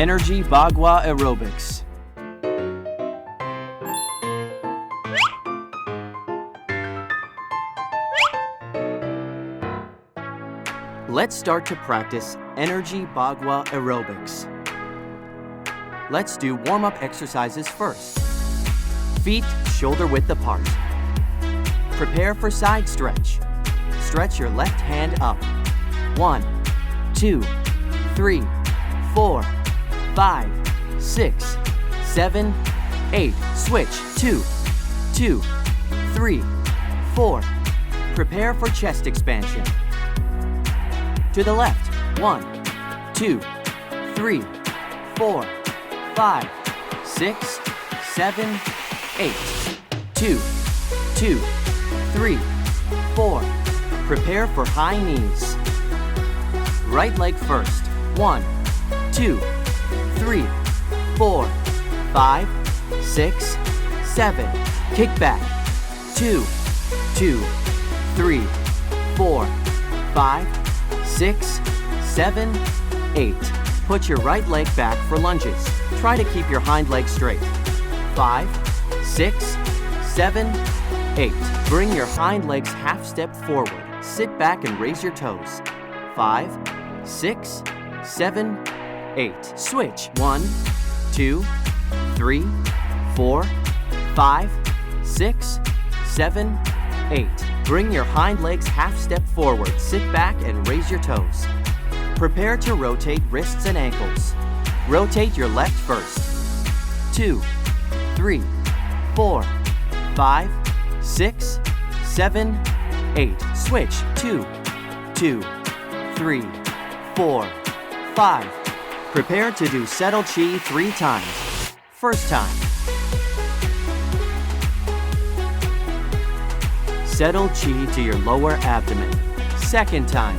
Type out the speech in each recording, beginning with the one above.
Energy Bagua Aerobics. Let's start to practice Energy Bagua Aerobics. Let's do warm-up exercises first. Feet shoulder-width apart. Prepare for side stretch. Stretch your left hand up. 1, 2, 3, 4, 5, 6, 7, 8. Switch. 2, 2, 3, 4. Prepare for chest expansion. To the left. 1, 2, 3, 4, 5, 6, 7, 8. 2, 2, 3, 4. Prepare for high knees. Right leg first. 1, 2, 3, 4, 5, 6, 7. Kick back. 2, 2, 3, 4, 5, 6, 7, 8. Put your right leg back for lunges. Try to keep your hind leg straight. 5, 6, 7, 8. Bring your hind legs half step forward. Sit back and raise your toes. 5, 6, 7, 8. Switch. 1, 2, 3, 4, 5, 6, 7, 8. Bring your hind legs half step forward. Sit back and raise your toes. Prepare to rotate wrists and ankles. Rotate your left first. 2, 3, 4, 5, 6, 7, 8. Switch. 2, 2, 3, 4, 5. Prepare to do settle chi 3 times. First time. Settle chi to your lower abdomen. Second time.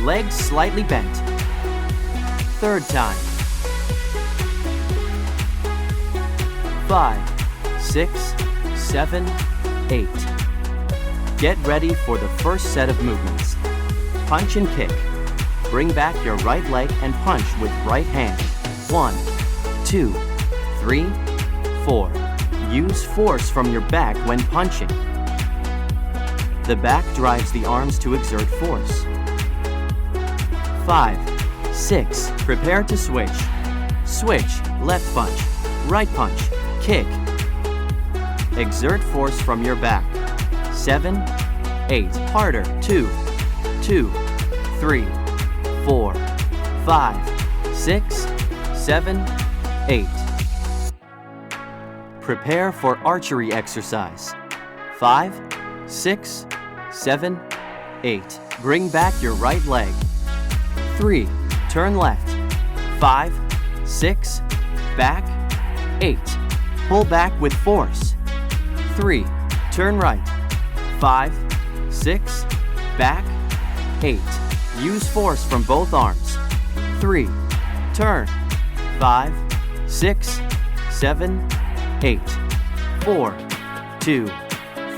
Legs slightly bent. Third time. 5, 6, 7, 8. Get ready for the first set of movements. Punch and kick. Bring back your right leg and punch with right hand. 1, 2, 3, 4. Use force from your back when punching. The back drives the arms to exert force. 5, 6. Prepare to switch. Switch. Left punch. Right punch. Kick. Exert force from your back. 7, 8. Harder. 2, 2, 3, 4, 5, 6, 7, 8. Prepare for archery exercise. 5, 6, 7, 8. Bring back your right leg. 3. Turn left. 5, 6, back, 8. Pull back with force. 3. Turn right. 5, 6, back, 8. Use force from both arms. 3. Turn. 5, 6, 7, 8. 4, 2,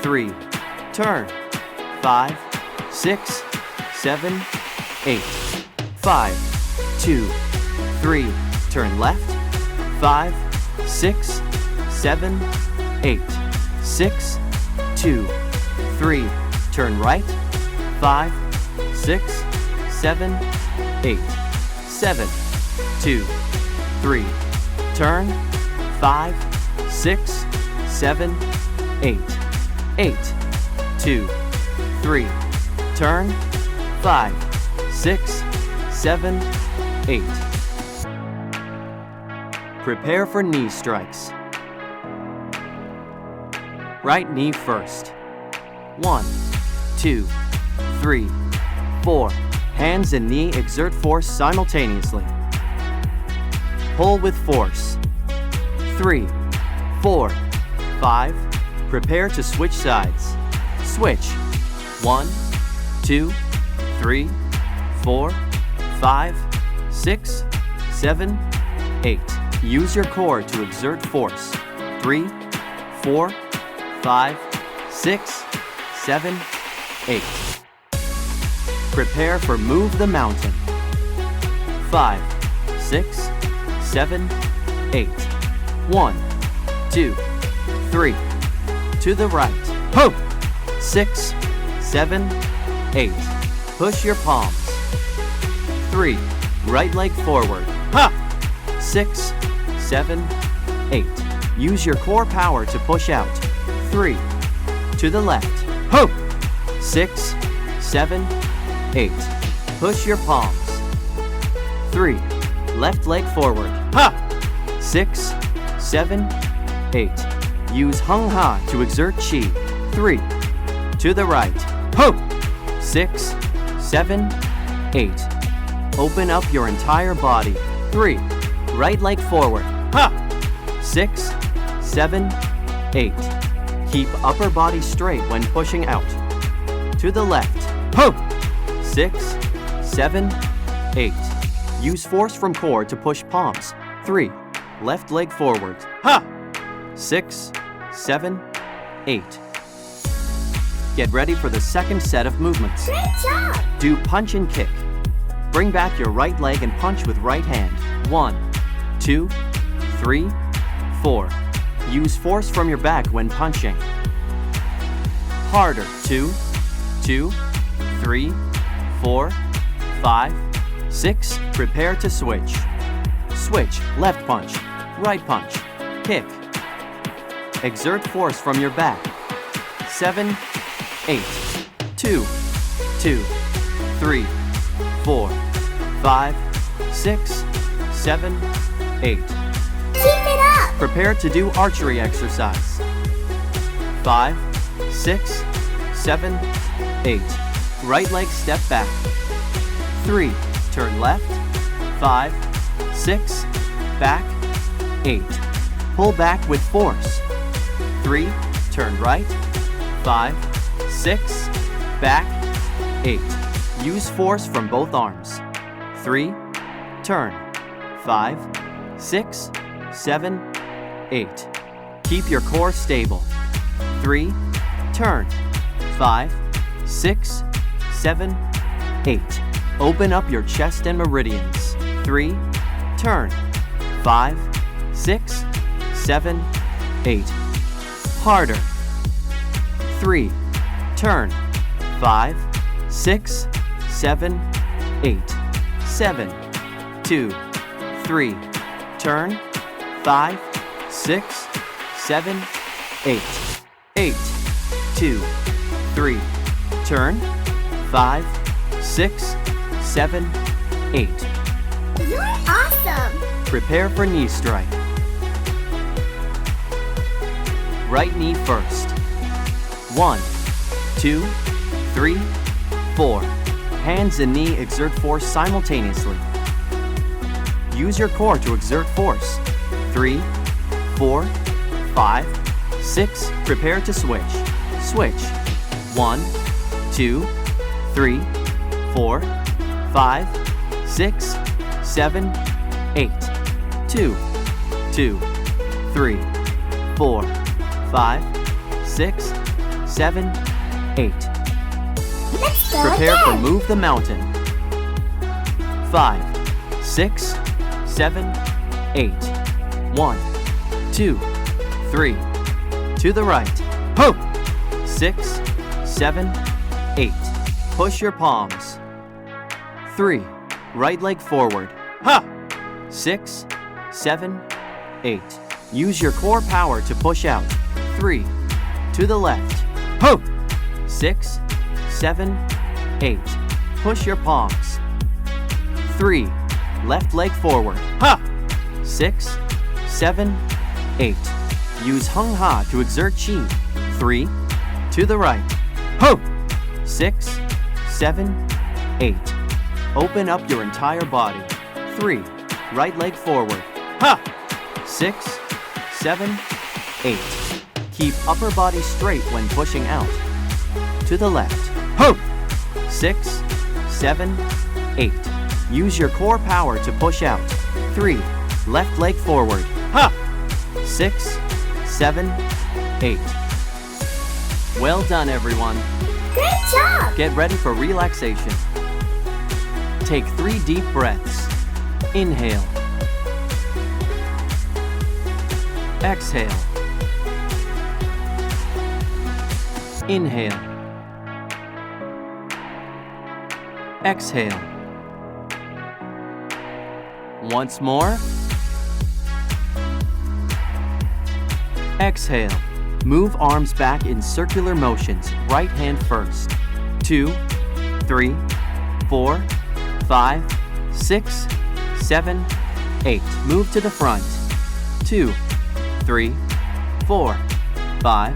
3. Turn. 5, 6, 7, 8. 5, 2, 3. Turn left. 5, 6, 7, 8. 6, 2, 3. Turn right. 5, 6, 7, 8. 7, 2, 3. Turn. 5, 6, 7, 8. 8, 2, 3. Turn. 5, 6, 7, 8. Prepare for knee strikes. Right knee first. 1, 2, 3, 4. Hands and knee exert force simultaneously. Pull with force. 3, 4, 5. Prepare to switch sides. Switch. 1, 2, 3, 4, 5, 6, 7, 8. Use your core to exert force. 3, 4, 5, 6, 7, 8. Prepare for move the mountain. 5, 6, 7, 8. 1, 2, 3. To the right. Ho! 6, 7, 8. Push your palms. 3. Right leg forward. Ha! 6, 7, 8. Use your core power to push out. 3. To the left. Ho! 6, 7, 8. Push your palms. 3. Left leg forward. Ha! 6, 7, 8. Use Hung Ha to exert Chi. 3. To the right. Ho! 6, 7, 8. Open up your entire body. 3. Right leg forward. Ha! 6, 7, 8. Keep upper body straight when pushing out. To the left. Ho! 6, 7, 8. Use force from core to push palms. 3. Left leg forward. Ha! 6, 7, 8. Get ready for the second set of movements. Great job! Do punch and kick. Bring back your right leg and punch with right hand. 1, 2, 3, 4. Use force from your back when punching. Harder. 2, 2, 3, 4, 5, 6. Prepare to switch. Switch. Left punch. Right punch. Kick. Exert force from your back. 7, 8. 2, 2, 3, 4, 5, 6, 7, 8. Keep it up! Prepare to do archery exercise. 5, 6, 7, 8. Right leg step back. 3. Turn left. 5, 6. Back. 8. Pull back with force. 3. Turn right. 5, 6. Back. 8. Use force from both arms. 3. Turn. 5, 6, 7, 8. Keep your core stable. 3. Turn. 5, 6, 7, 8. Open up your chest and meridians. 3. Turn. 5, 6, 7, 8. Harder. 3. Turn. 5, 6, 7, 8. 7, 2, 3. Turn. 5, 6, 7, 8. 8, 2, 3. Turn. 5, 6, 7, 8. You're awesome! Prepare for knee strike. Right knee first. 1, 2, 3, 4. Hands and knee exert force simultaneously. Use your core to exert force. 3, 4, 5, 6. Prepare to switch. Switch. 1, 2, 3, 4, 5, 6, 7, 8. 2, 2, 3, 4, 5, 6, 7, 8. Let's go Prepare again! for move the mountain. 5, 6, 7, 8. 1, 2, 3. To the right. Ho! 6, 7, 8. Push your palms. 3. Right leg forward. Ha! 6, 7, 8. Use your core power to push out. 3. To the left. Ho! 6, 7, 8. Push your palms. 3. Left leg forward. Ha! 6, 7, 8. Use Hung Ha to exert Chi. 3. To the right. Ho! 6, 7, 8. Open up your entire body. 3. Right leg forward. Ha! 6, 7, 8. Keep upper body straight when pushing out. To the left. Ho! 6, 7, 8. Use your core power to push out. 3. Left leg forward. Ha! 6, 7, 8. Well done, everyone. Great job! Get ready for relaxation. Take 3 deep breaths. Inhale. Exhale. Inhale. Exhale. Once more. Exhale. Move arms back in circular motions, right hand first. 2, 3, 4, 5, 6, 7, 8. Move to the front. 2, 3, 4, 5,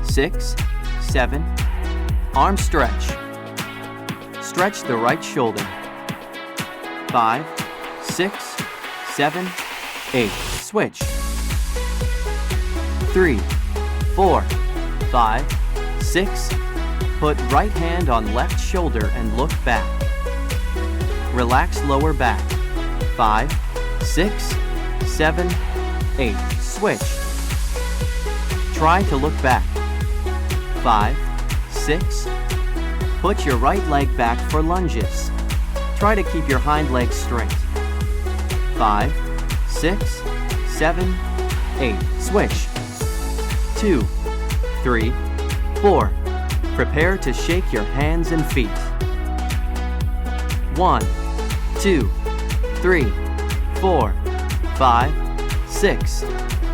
6, 7. Arm stretch. Stretch the right shoulder. 5, 6, 7, 8. Switch. 3, 4, 5, 6. Put right hand on left shoulder and look back. Relax lower back. 5, 6, 7, 8. Switch. Try to look back. 5, 6. Put your right leg back for lunges. Try to keep your hind leg straight. 5, 6, 7, 8. Switch. 2, 3, 4. Prepare to shake your hands and feet. 1, 2, 3, 4, 5, 6.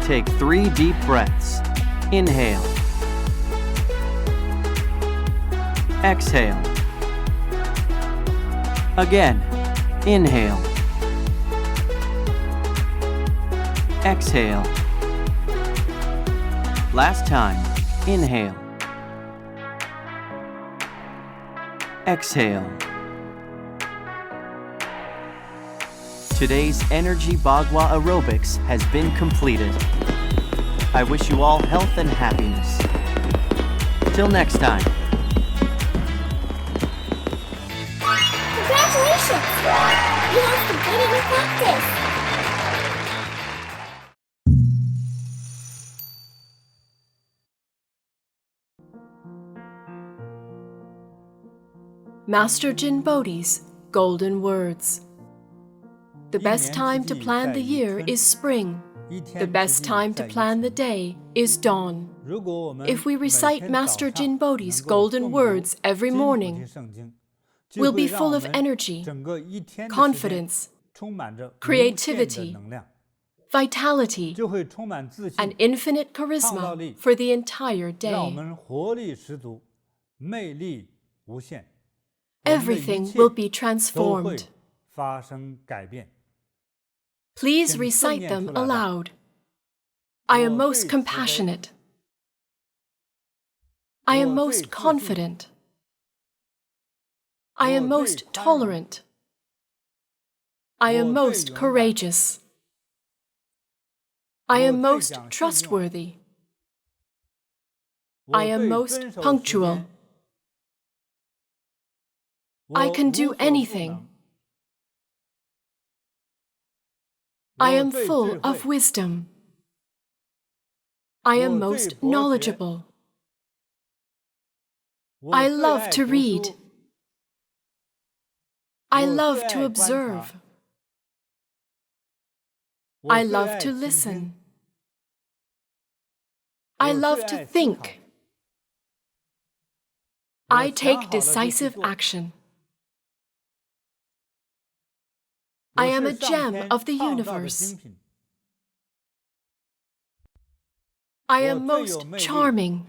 Take 3 deep breaths. Inhale. Exhale. Again. Inhale. Exhale. Last time. Inhale. Exhale. Today's Energy Bagua Aerobics has been completed. I wish you all health and happiness. Till next time. Congratulations! You have completed your practice. Master JinBodhi's Golden Words. The best time to plan the year is spring. The best time to plan the day is dawn. If we recite Master JinBodhi's Golden Words every morning, we'll be full of energy, confidence, creativity, vitality, and infinite charisma for the entire day. Everything will be transformed. Please recite them aloud. I am most compassionate. I am most confident. I am most tolerant. I am most courageous. I am most trustworthy. I am most punctual. I can do anything. I am full of wisdom. I am most knowledgeable. I love to read. I love to observe. I love to listen. I love to think. I take decisive action. I am a gem of the universe. I am most charming.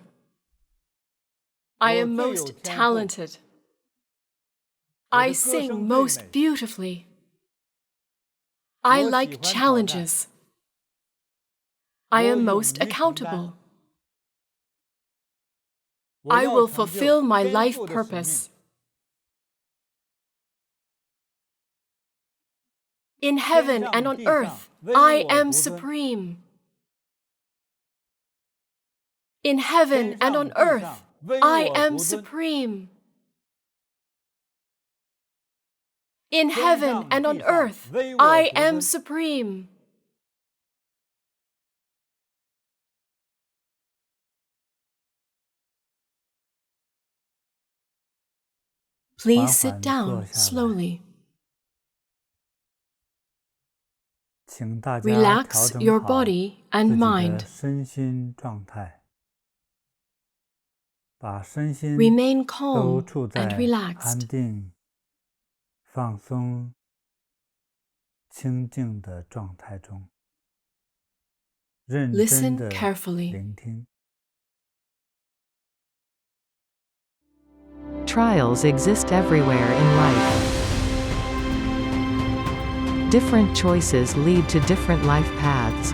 I am most talented. I sing most beautifully. I like challenges. I am most accountable. I will fulfill my life purpose. In heaven and on earth, I am supreme. In heaven and on earth, I am supreme. In heaven and on earth, I am supreme. Please sit down slowly. 请大家调 Relax 整 your 好 body 自 and 己的 mind. 身心状态，把身心 Remain 都 calm 处 and 在 relaxed. 安定、放松、清静的状态中，认真 Listen 的 carefully. 聆听。 Trials exist everywhere in life. Different choices lead to different life paths.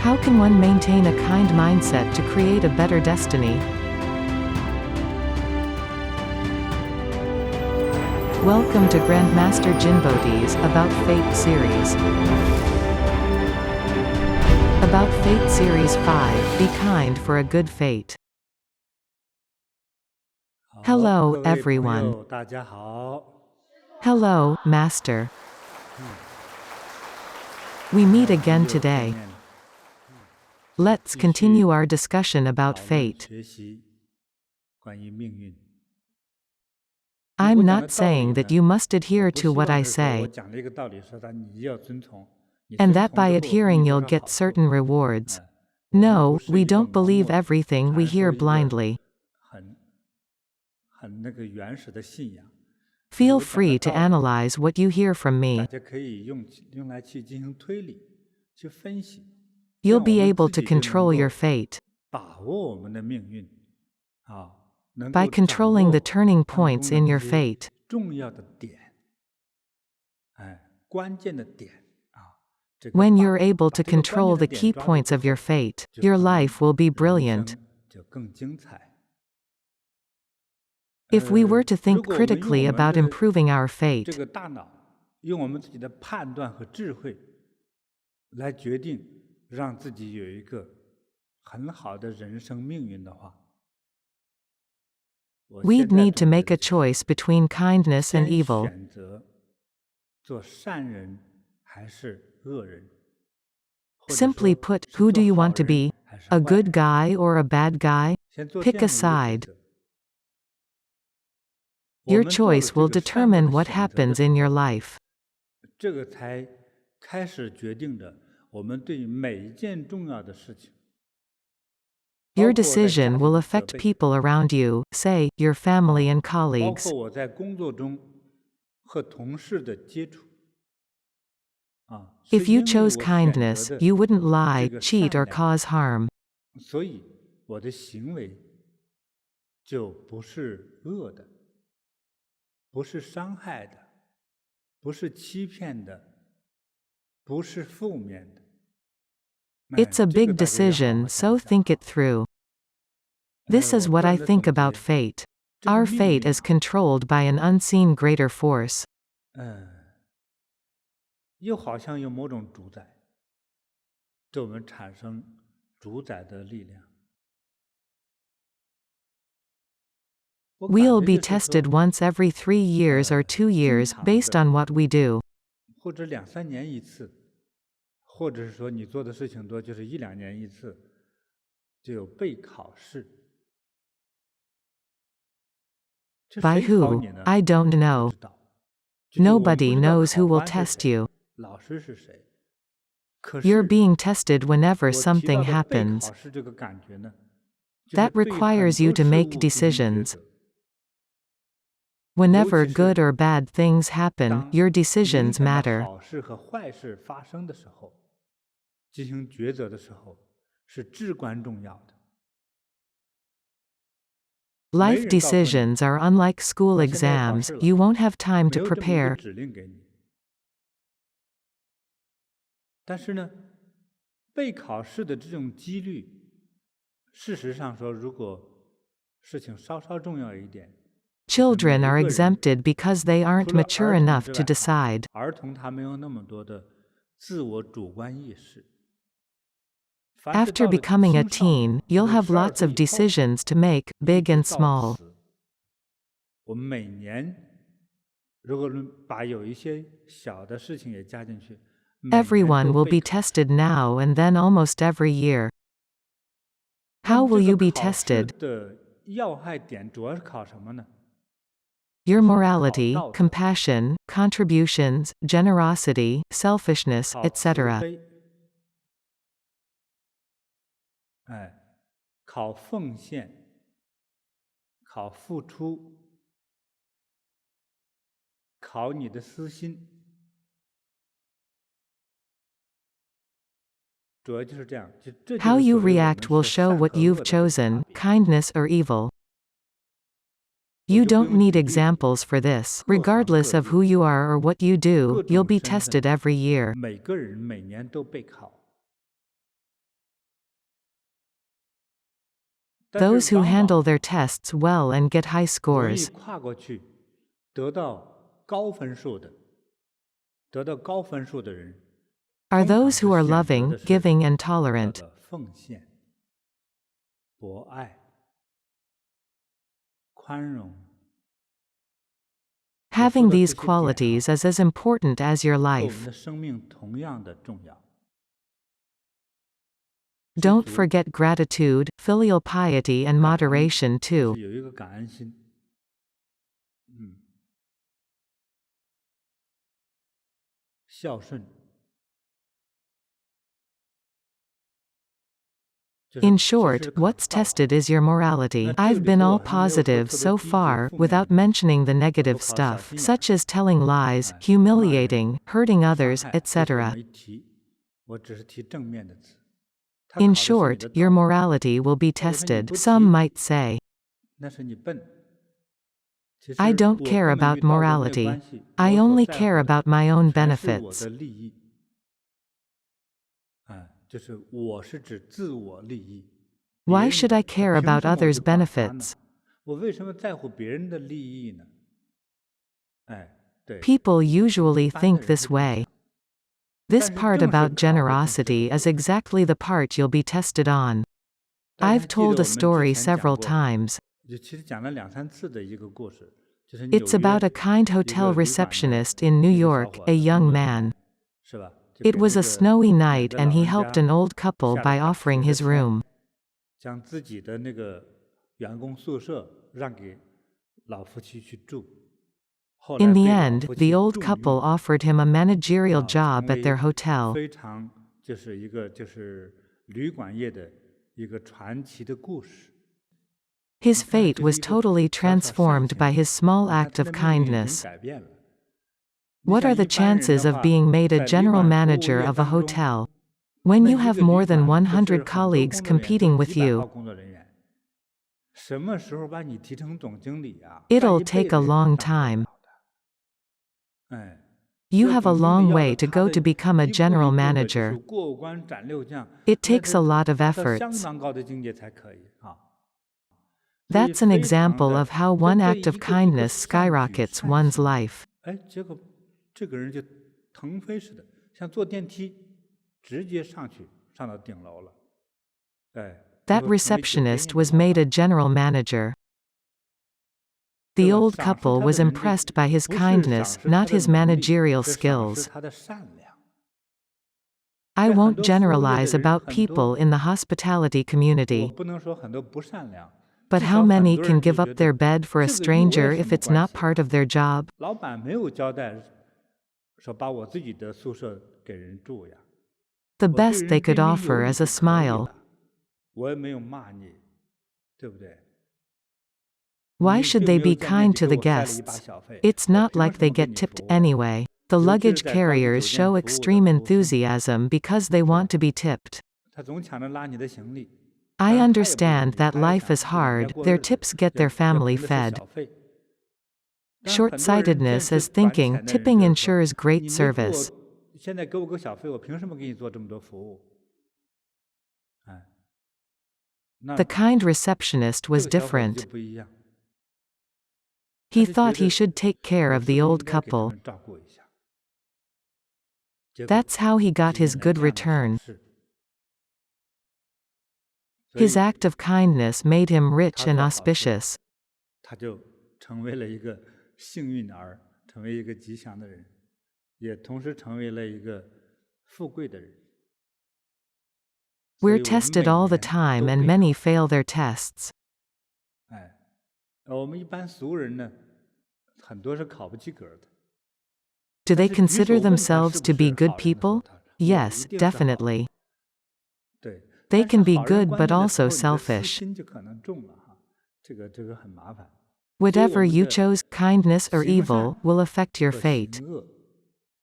How can one maintain a kind mindset to create a better destiny? Welcome to Grandmaster JinBodhi's About Fate series. About Fate Series 5, Be Kind for a Good Fate. 好 Hello, 各位朋 everyone. 友，大家好。 Hello, Master. We meet again 又见 today. 面了 Let's continue our discussion about 讨论 fate. 学习关于命运。 I'm 我讲的 not 道理 saying that 呢， you must 我 adhere 不 to 希 what 望 I 是说我 say, 讲了一个道理，说你要遵从，你 and 遵 that 从 by 之后给 adhering 你多 you'll 少 get 好处。 certain rewards. 我们 No, 不是 we 一个 don't 盲 believe 目的 everything we 传说 hear 一个 blindly. 很那个原始的信仰。 Feel 我讲的 free to 道理 analyze what you hear from 大 me. 家可以用来去进行推理，去分析，这 You'll 样我 be 们 able 自 to 己就能 control your 够 fate. 把握我们的命运，能 By 够掌 controlling the 握 turning 当中 points 的 in 这 your 些 fate. 重要的点，关键的点，这个 When 把 you're able 把 to 这个关键 control 的 the 点 key 抓住 points 之 of your 后， fate, 就 your 可能 life will be 人 brilliant. 生就更精彩。 If we were to 如 think 果我们用 critically 我们 about 的 improving our 这 fate, 个大脑，用我们自己的判断和智慧来决定，让自己有一个很好的人生命运的话，我 we'd 现在 need to 总结 make 的 a 就是 choice between kindness and 先 evil. 选择做善人还是恶人，或者 Simply 说 put, 是 who 做 do you 好 want to 人 be? 还是 A 坏 good 人， guy or a bad guy? 先做这 Pick 样 a 的一个抉 side. 择。我 Your 们做了 choice 这 will 个善恶 determine 的 what 选择的 happens 时 in 候， your life. 这个才开始决定着我们对每一件重要的事情， 包 Your 括我在家 decision 庭 will 的责 affect 备， people around you, say, your family and 包 colleagues. 括我在工作中和同事的接触，是 If you 因为 chose 我选择 kindness, 的 you wouldn't 这 lie, 个 cheat, 善 or 良， cause harm. 所以我的行为就不是恶的，不是伤害的，不是欺骗的，不是负面的。 It's a 这个 big 大家要好 decision, 好 so 想想。 think it through. This is 我 what 个 I 人的 think 总 about 结， fate. 这个 Our 命 fate 运 is controlled by an unseen greater force. 又好像有某种主宰，对我们产生主宰的力量。我感 We'll 觉 be 就是说， tested once every 3 years or 2 years 经常 based 的 on what we do. 或者2、3年一次，或者是说你做的事情多，就是1、2年一次，就有备考试。这 By 谁考 who? 你呢？ I don't 不 know. 知道。就我们不 Nobody 知道 knows 考 who will 官是 test 谁， you. 老师是谁。可 You're 是 being tested whenever 我提 something 到的备 happens. 考试这个感觉呢，就是 That 对很 requires you 多 to 事 make 物进行抉 decisions. 择。 Whenever 尤其 good 是 or bad things happen, 当 your 影 decisions 响到 matter. 好事和坏事发生的时候，进行抉择的时候是至关重要的。 Life 没人告诉你， decisions are unlike school 我现在要考 exams, 试了， you won't have time 没 to 有这么一个 prepare. 指令给你。但是呢，备考试的这种几率，事实上说，如果事情稍稍重要一点， Children 每 are 一个人 exempted because they 除 aren't 了 mature 儿童 enough 之 to 外， decide. 儿童他没有那么多的自我主观意识。凡是 After 到了 becoming a 青少年 teen, you'll 或者 have 12 lots 岁 of 以后， decisions to make, 一 big 直 and 到 small. 死，我们每年如果把有一些小的事情也加进去，每年 Everyone 都 will 备 be 考。 tested now and then almost every year. 那 How 么 will 这 you 个 be 考试 tested? 的要害点主要是考什么呢？ your morality, compassion, contributions, generosity, selfishness, 靠慈 etc. 悲，考奉献，考付出，考你的私心，主要就是这样。这就 How 是 you 所谓我们 react will 说 show 善 what 和 you've 恶的这个差 chosen, 别。 kindness or evil. You 我就不 don't 用 need 举例子， examples for this. 各行 Regardless 各 of 业， who you are or what you 各 do, you'll 种 be 身 tested 份， every year. 每个人每年都备考。但是 Those who 往 handle 往 their tests well and get high 容易 scores 跨过去，得到高分数的人， are 通常 those 是 who are 选择 loving, 的是 giving, and 叫 tolerant. 做奉献、博爱、宽容。 我说 Having 的这 these 些点 qualities is as important as your 和我们 life. 的生命同样的重要。 知 Don't 足 forget gratitude, filial piety, and 感恩 moderation 就 too. 是有一个感恩心。孝顺，就是 In 其 short, 实考 what's 道 tested is your morality. 那这 I've 里 been 头 all 我还没有说 positive 特别 so 拘谨 far, 负面 without 的， mentioning the 我都 negative 考小 stuff, 心眼 such as telling lies, 骂人、 humiliating, hurting 伤 others, 害，这些我 etc. 没提，我只是提正面的词。他 In 考的是你 short, 的 your 道， morality will be 或者是你 tested. 不 Some 提， might say, 那是你笨。其 I 实 don't 我 care 根本 about 与道德没有 morality. 关系， I 我所 only 在 care 乎的 about my own 全是我 benefits. 的利益。就是我是指自我利益，别 Why 人 should 的 I 我 care 凭 about 什么我 others' 去管他呢？ benefits? 我为什么在乎别人的利益呢？对， People 一 usually 般的 think 人 this 会这么 way. 想。 This 但是 part 正是 about 考这种知识 generosity 的 is 过程， exactly the part you'll be tested on. 大家 I've 还记得 told 我 a 们之 story 前讲 several 过， times. 就其实讲了2、3次的一个故事，就是 It's 纽 about 约 a kind 一 hotel 个旅馆的 receptionist in New 一个小 York, 伙 a 子， young 女 man. 孩，是吧？就 It 给 was 那 a 个 snowy 2 night 个 and 老 he 人 helped 家 an old couple 下了 by 大 offering 雪的 his 天， room. 将自己的那个员工宿舍让给老夫妻去住，后 In 来 the 被老 end, 夫 the 妻 old 重 couple 用， offered him a managerial 成 job at 为 their hotel. 非常就是一个就是旅馆业的一个传奇的故事。 His 你看， fate 这是 was 一个 totally 小小善 transformed by 行， his small 你看 act 他 of 的命运已经 kindness. 改变了。你 What 想 are the 一般人 chances 的 of 话， being made a 在旅 general 馆服务 manager 业 of a 当中， hotel? When 那 you 一 have 个旅 more than 馆不是 100 很多 colleagues 工作人员，就 competing with 几百 you, 号工作人员，什么时候把你提成总经理啊？干 it'll 一辈 take 子 a 人 long 当不 time. 了的。You 做 have a 总经理 long 要 way 的 to 他 go 的 to become a 一步一 general 步的就是 manager. 过关斩六将， It 那 takes 他 a lot of 达到 efforts. 相当高的境界才可以啊。所以 That's an 非常 example 的 of how 这 one 对 act 一 of 个一个 kindness 善举 skyrockets 善 one's 行， life. 结果这个人就腾飞似的，像坐电梯直接上去，上到顶楼了。最 That 后成为酒店 receptionist 业的 was 老 made a 板， general manager. 对 The 吧？ old 赏识 couple 他 was 的人，这 impressed by his 不是赏 kindness, 识他 not 的 his 能力， managerial 是赏识 skills. 他的善良。 I 在很 won't 多服务业 generalize 的人， about 很 people 多 in the hospitality 我 community, 不能说很多不善良， but 至 how 少很 many 多 can 人就 give 觉 up 得 their bed for a 这个与我有 stranger 什 if 么 it's 关 not 系 part 啊？ of their job? 老板没有交代说把我自己的宿舍给人住呀， The 我对 best they 人 could 彬彬有 offer 礼 is a 就可以 smile. 了，我也没有骂你，对不对？ Why 你 should 并 they 没有 be 见面 kind 就 to 给 the 我塞了一把 guests? 小费， It's 我 not 凭 like 什么 they 给 get 你 tipped 服务？ anyway. The 尤其是 luggage 在高级 carriers 酒店 show 服务的 extreme 服务生， enthusiasm because they 是 want 吧？ to be tipped. 他总抢着拉你的行李， I 当然他也不容 understand 易， that 他也 life 想 is 自己应该 hard, 过 their 日子， tips get 要 their family 凭的是 fed. 小费。当然，很多人见 Short-sightedness 识 is 短 thinking 浅的人 tipping 就是说， ensures great 你没给 service. 我，现在给我个小费，我凭什么给你做这么多服务？那 The kind receptionist 这 was 个小伙子就 different. 不一样， He 他就觉 thought he 得 should take care 我 of 是 the 不是应 old 该给他 couple. 们照顾一下？结果 That's how he got 就 his 引来 good 这样的好 return. 事。所 His 以 act of kindness made him rich 他 and 做好事， auspicious. 他就成为了一个幸运儿，成为一个吉祥的人，也同时成为了一个富贵的人。所 We're 以我们 tested 每 all the 年 time 都 and 备 many 考。 fail their tests. 我们一般俗人呢，很多是考不及格的。 Do they 但是举手 consider 问他 themselves 是 to 不 be 是 good 好人的时候， people? 他说我 Yes, 一定是好人。 definitely. 对， They 但是 can be 好人 good 观 but 念的 also 时候，你的私 selfish. 心就可能重了哈，这个很麻烦。 Whatever 所以我 you 们的 chose, kindness or 行 evil, 善 will affect your 和 fate. 行恶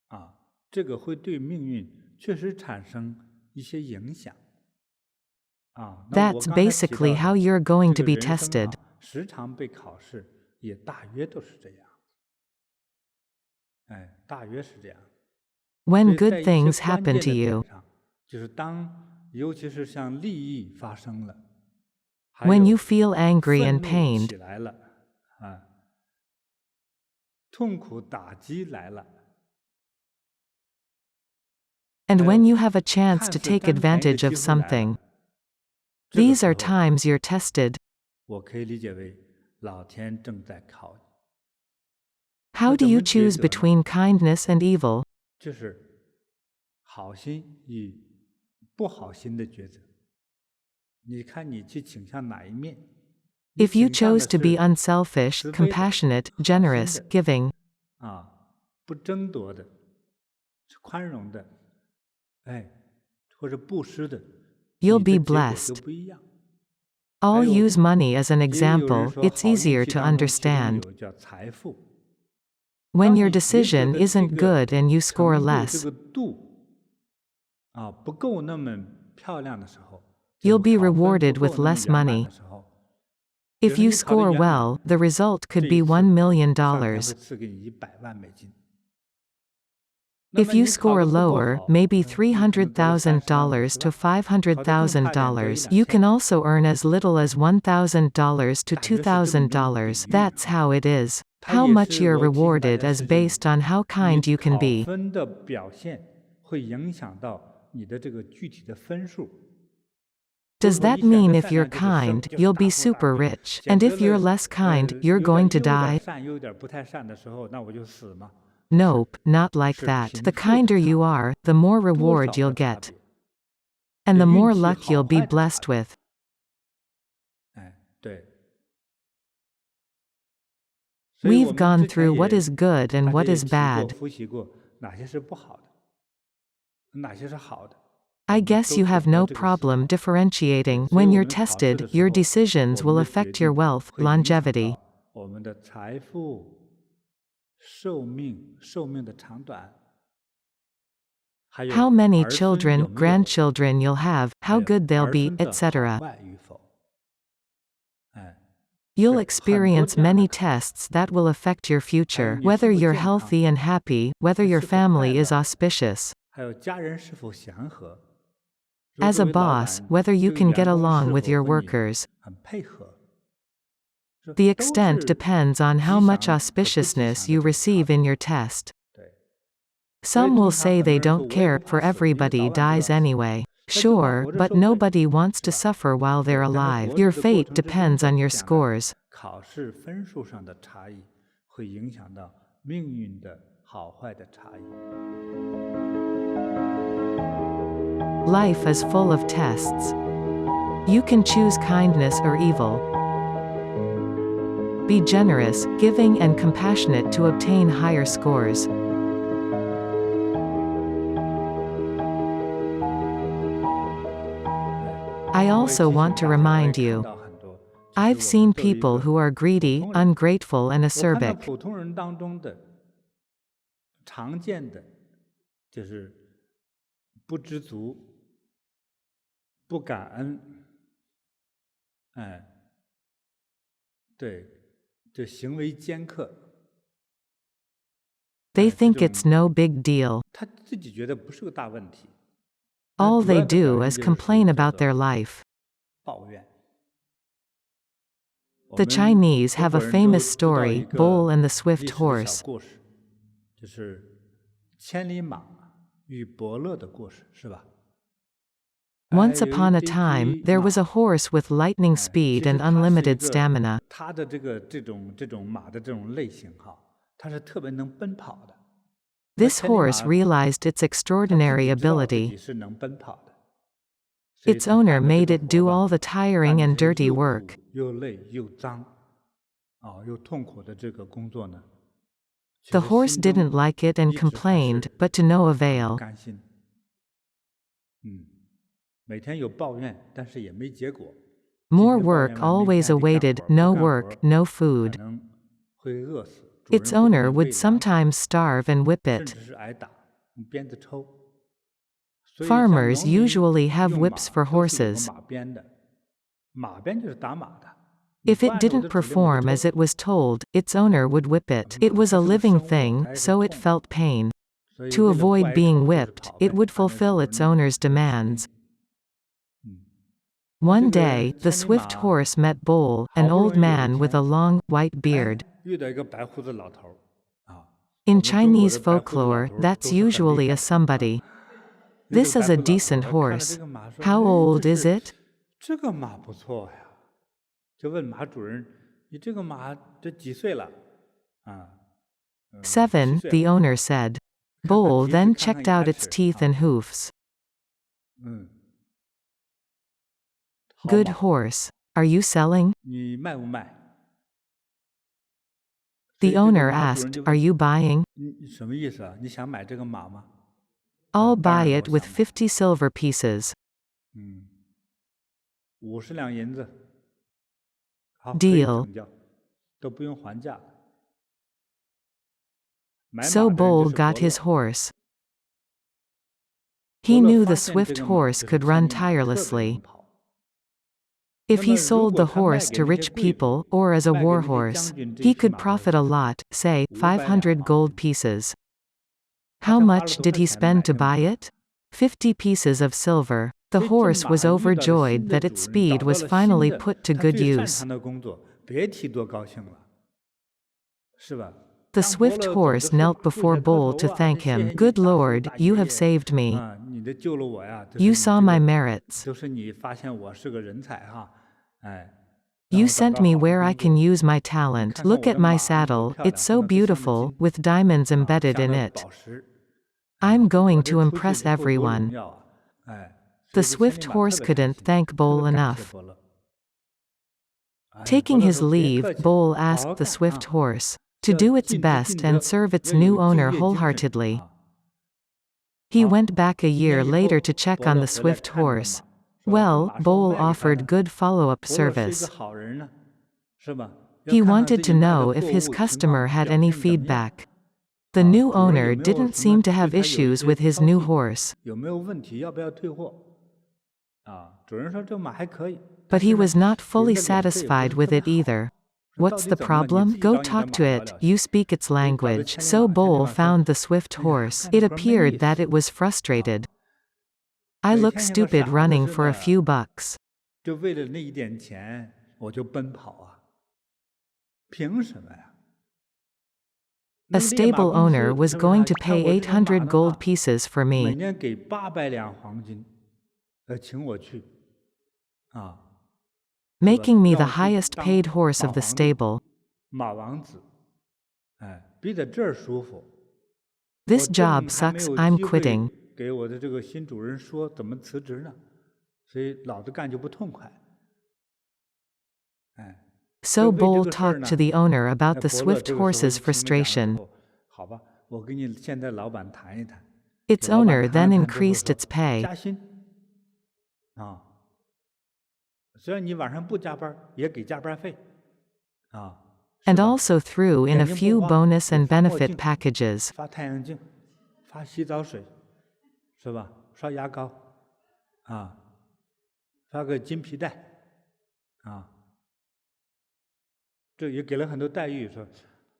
啊，这个会对命运确实产生一些影响啊。那我 That's 刚才提 basically 到 how 的 you're going 这 to 个 be 人生 tested. 啊，时常被考试，也大约都是这样。哎，大约是这样。所 When 以在 good 一些 things 关 happen 键 to 的 you, 点上，就是尤其是像利益发生了，还 when you 有 feel angry 愤 and 怒 pained, 起来了啊，痛苦打击来了， and 还 when 有 you have a chance 看 to 似 take 占便宜的 advantage 机 of 会来了， something. 这个 These 时 are 候 times you're tested. 我可以理解为老天正在考你， How 那 do 怎 you 么抉 choose 择呢？ between kindness and evil? 就是好心与不好心的抉择。你看你去倾向哪一面？你 If you 倾向 chose 的 to be 是 unselfish, 慈悲的、 compassionate, 好心 generous, 的 giving, 啊，不争夺的，是宽容的，哎，或者布施的， you'll 你的 be 结果 blessed. 就不一样。 I'll 还有 use money as an 也有人 example, 说 it's 好运 easier 气 to 当中其中 understand. 有叫财富。 When 当 your 你抉择 decision 的这 isn't 个 good and you 程 score 度这 less, 个度啊不够那么漂亮的时候， you'll 就是 be 考分不 rewarded 够 with 那么 less 圆满 money. 的时候，比 If 如说 you 你考得 score 圆满 well, the result 这 could 一 be 次 $1 million. 上天会赐给你100万美金。那 If 么 you 你考 score 得不够 lower, 好， maybe 你可能得了30万、 $300,000 50 to 万，考得更差一点得$500,000. 1、 You can 2000。 also earn as little as $1,000 to 大约是这么一种比 $2,000. 喻 That's 啊。 how it is. 它 How 也 much 是 you're 我提醒大 rewarded 家 is 是这样 based on how 你 kind you can 考 be. 分的表现会影响到你的这个具体的分数。 Does 如果 that 你选择 mean if 善 you're 良，就是生 kind, 就是 you'll 大 be 富大 super 贵； rich? 选 And 择 if you're 了 less kind, you're 有 going 点 to 有点 die? 善有点不太善的时候，那我就死吗？不是， Nope, not like 是 that. 贫 The 富的 kinder 差 you 别， are, the more 多 reward 少 you'll 的差 get. 别， And 这 the 运 more 气 luck 好 you'll be 坏的差 blessed 别。 with. 哎，对。所以我 We've 们 gone 之前 through what 也 is good 大 and 家 what 也 is 提过、 bad. 复习过哪些是不好的，哪些是好的，我 I 们 guess 都 you 走 have 过 no 这个系 problem 统。 differentiating. 所以 When 我 you're 们考试 tested, 的时 your 候， decisions 我 will 们的 affect 决 your 定 wealth, 会影响 longevity. 到我们的财富、寿命的长短，还有 How many 儿孙有 children, 没有， grandchildren you'll have, 还 how 有 good they'll 儿 be, 孙的好 etc. 坏与否。哎， You'll 是很多 experience 这样的 many 考试。 tests that will affect your 还有 future, 你是 whether 否 you're 健康， healthy and happy, whether 你 your 是否快 family is 乐， auspicious. 还有家人是否祥和。如 As 作 a 为老 boss, 板， whether you 这个 can 员 get 工 along 是 with 否 your 和你 workers. 很配合，这 The 都 extent 是 depends on how 吉 much 祥和不吉 auspiciousness 祥的 you 这个差 receive 别。 in your test. 对，所以 Some 通 will 常 say 很多 they 人说 don't 我也不 care, 怕 for 死，因为早 everybody 晚都要 dies 死。 anyway. 那就把 Sure, 活着 but 受罪， nobody wants 是 to 吧？ suffer while 对， they're 但是 alive. 活 Your 着的过 fate 程之中 depends 怎 on 么 your 讲呢？ scores. 考试分数上的差异会影响到命运的好坏的差异。 Life is full of tests. You can choose kindness or evil. Be generous, giving and compassionate to obtain higher scores. I 我也 also 提 want 醒 to 大家，我也 remind 看 you, 到很多，就是 I've 我们 seen 作为一 people 个 who are 普 greedy, 通人， ungrateful, and 我看到 acerbic. 普通人当中的常见的就是不知足、不感恩，哎，对，这行为尖刻， They 哎，这 think 种 it's no big deal. 他自己觉得不是个大问题，那 All 主要 they 的表 do 现 is 就是属于 complain 叫 about 做 their life. 抱怨。我 The 们 Chinese 中 have 国 a 人都 famous 知道 story, 一 Bull 个 and the 历 Swift 史的小 Horse. 故事，就是千里马与伯乐的故事，是吧？哎， Once 有一 upon a 这 time, 匹 there was a 马， horse with lightning 哎， speed 其实 and 它是一 unlimited 个 stamina. 它的这种马的这种类型哈，它是特别能奔跑的。那 This 千里 horse 马 realized its 它自 extraordinary 己知道自己 ability. 是能奔跑的，所以 Its 它 owner 干的这 made 个 it 活 do 吧， all the 干 tiring 的 and 这 dirty 又 work. 苦又累又脏，啊，又痛苦的这个工作呢， The horse didn't like it and complained, but to no avail. 甘心。每天有抱怨，但是也没结果。 More work always awaited, no work, no food. 可能会饿死。 Its owner would sometimes starve and whip 甚 it. 至是挨打，用鞭子抽。所以像 Farmers 农民 usually have 用 whips 马 for 都是有 horses. 马鞭的，马鞭就是打马的。你 If 不 it 按照我 didn't 的指令我就 perform 抽 as it was told, its owner would whip it. It was a living thing, so it felt pain. 所以 To 为了不 avoid 挨 being 抽就是 whipped, 讨 it 呗 would 反正 fulfill 主 its 人 owner's demands. 嗯 One 这个 day, the 千里马 swift horse met Bull, an 好不容 old 易有一 man with 天 a long, white 哎 beard. 遇到一个白胡子老头儿啊， In 我们中国 Chinese 的白胡子老 folklore, 头儿 that's 都是很厉 usually 害 a 的。 somebody. 有个 This 白 is 胡 a 子老头 decent 儿看了 horse. 这个马说：“ How 哎， old 这 is 是 it? 这个马不错呀。”就问马主人：“你这个马这几岁了？”啊，7 7, 岁 the 了。 owner said. Bull then checked out its teeth and hoofs. 嗯，好 Good 马， horse. Are you selling? 你卖不卖？所 The 以这个 owner 马主人 asked, 就 Are 问 you buying? 你什么意思啊？你想买这个马吗？ I'll 当 buy 然 it 我 with 想买。 50 silver pieces. 50两银子，好，可以 Deal. 成交，都不用还价。买马 So 的人就 Bull 是 got 伯乐。 his horse. 伯 乐 He knew 发 the 现这 swift 个马 horse 就是 could 千 run 里马，特别能 tirelessly. 跑。 If 那 he 么如 sold 果 the 他卖 horse 给 to 那些 rich 贵 people 族， or as a 卖给 war 那些 horse, 将军，这 he 一匹 could 马多少 profit a 钱？ lot, say, 500两 500 黄 gold 金。 pieces. 他 How 才花了 much 多 did 少 he 钱买 spend to 这个马？ buy it? 50 pieces of silver. The 所以这 horse 马 was 遇到了 overjoyed 新的 that 主 its 人， speed 找到 was 了新 finally 的 put to 他 good 最擅 use. 长的工作，别提多高兴了，是吧？ The 当伯 swift 乐走的 horse 时候 knelt 跪 before 下磕 Bull 头 to 啊， thank 谢谢 him. 你 Good 大叔 Lord, 大 you 爷 have 爷 saved me. 啊，你这救了我呀，都 You 是你 saw 这 my 个 merits. 都是你发现我是个人才哈，哎，让 You 我找 sent 到 me 好的 where I 工 can 作。 use my 你 talent. 看看 Look 我 at 的 my 马多 saddle. 漂 It's 亮， so 上面镶的金 beautiful, with diamonds 啊， embedded 镶 in 了 it. 宝石。 I'm 哎， going 我 to 这出去 impress 以后多荣 everyone. 耀啊！哎，所 The 以这千里 swift 马 horse 特别开 couldn't 心， thank 特 Bull 别感谢 enough. 伯乐。哎，伯 Taking 乐 his 说别 leave, 客气， Bull 好 asked 好 the 干 swift 啊， horse to 要 do its 尽职 best 尽 and 责， serve its 要 new 有敬 owner 业精神 wholeheartedly. 啊。 He 好， went back a 1年 year 以 later 后， to check 伯 on 乐 the 回来 swift 看这个 horse. 马，说把 Well, 马说 Bull 卖给他 offered 了。 good follow-up 伯乐是一个 service. 好人呢，是吧？要 He 看看 wanted 自己 to 卖的 know 货 if 物 his 情 customer 况 had 表 any 现怎么样 feedback. The 啊， new 主人有 owner 没有 didn't 什么 seem to 对 have 他有一 issues 些 with his 挑 new 剔， horse, 有没有问题，要不要退货？啊，主人说这马还可以， but 但 he 是呢， was not 主人 fully 的脸色也不 satisfied 是 with 特别 it 好。 either. 说到 What's 底 the 怎么了？你 problem? 自己 Go 找你的 talk 马 to 聊 it. 聊去。 You speak its 所以找这 language. 千里 So 马，千里 Bull 马说：“ found the swift 哎呀， horse. 干 It 活没 appeared 意 that 思 it was 啊， frustrated. I 每 look 天像个 stupid 傻子 running 似 for a 的， few bucks. 就为了那一点钱我就奔跑啊，凭什么呀？” A 那个烈马 stable 公 owner 司 was 他说 going 啊， to 看 pay 我这个马 800 的 gold 话， pieces for 每 me. 年给800两黄金，请我去啊，是吧？ Making me 让 the 我去 highest 当 paid horse 马 of the 皇帝， stable. 马王子，哎，比在这儿舒服。我 This 正 job 还没 sucks. 有 I'm 机会 quitting. 给我的这个新主人说怎么辞职呢，所以老子干就不痛快。哎， So 就为这 Bull 个事儿 talked 呢， to the owner 哎， about the 伯乐 swift 这个时候 horse's 一听他讲了之 frustration. 后，好吧，我跟你现在老板谈一谈， Its 给老板 owner 谈 then 了谈之后 increased 说 its pay. 加薪啊，虽然你晚上不加班，也给加班费啊，是 And 吧？ also threw in 眼 a 睛 few 不花 bonus 给 and 发墨 benefit 镜， packages. 发太阳镜，发洗澡水，是吧？刷牙膏啊，发个金皮带啊，这也给了很多待遇，说，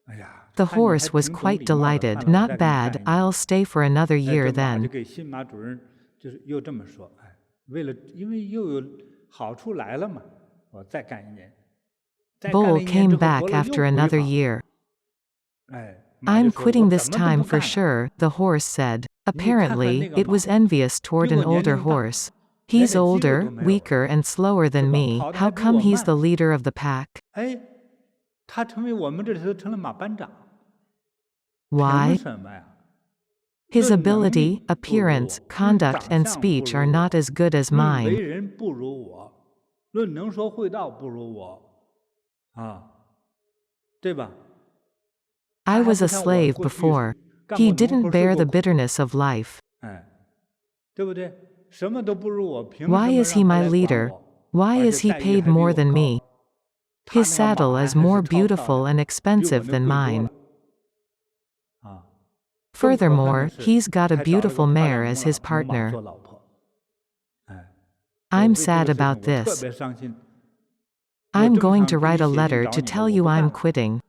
哎呀， The 看你还 horse was 挺懂 quite 礼貌的， delighted. 看了我再 Not 给你干 bad. 一年。 I'll stay for another 哎， year 这马就 then. 给新马主人就是又这么说，哎，为了因为又有好处来了嘛，我再干一年。再干了 Bull 一年之 came 后， back 伯乐又 after 回 another 访， year. 哎，马就 I'm 说我 quitting 怎 this 么都 time 不 for 干了。 sure, the horse said. 你看看 Apparently, 那个 it was 马， envious 比 toward 我 an 年 older 龄大， horse. 连 He's 点机会都 older, 没有， weaker, and slower 是 than 吧？ me. 跑得 How 还比 come 我 he's the 慢。 leader of the pack? 哎，他成为我们这里头成了马班长，凭 Why? 什么呀？ His 论能 ability, 力不如 appearance, 我，论 conduct, 长 and 相不 speech 如 are 我， not as good as 论为 mine. 人不如我，论能说会道不如我，啊，对吧？ I was a slave before. He didn't bear the bitterness of life. 哎，对不对？什么都不如我，凭什 Why 么 is 让 he 他 my 来管 leader? 我？ Why 而 is 且 he 待遇 paid 还比 more 我 than 高 me? 他 His 那个 saddle 马 is 还是 more 超漂 beautiful 亮 and 比我 expensive 的 than 贵多 mine. 了啊！更可恨 Furthermore, 的是， he's got a 还找了个 beautiful 漂 mare 亮 as 母 his 马 partner. 做老婆。哎，我 I'm 为这 sad 个事情 about 我特 this. 别伤心。我 I'm 正 going 想 to 给你 write a 写信 letter 找 to 你了， tell 我 you 不干 I'm 了 quitting. 啊！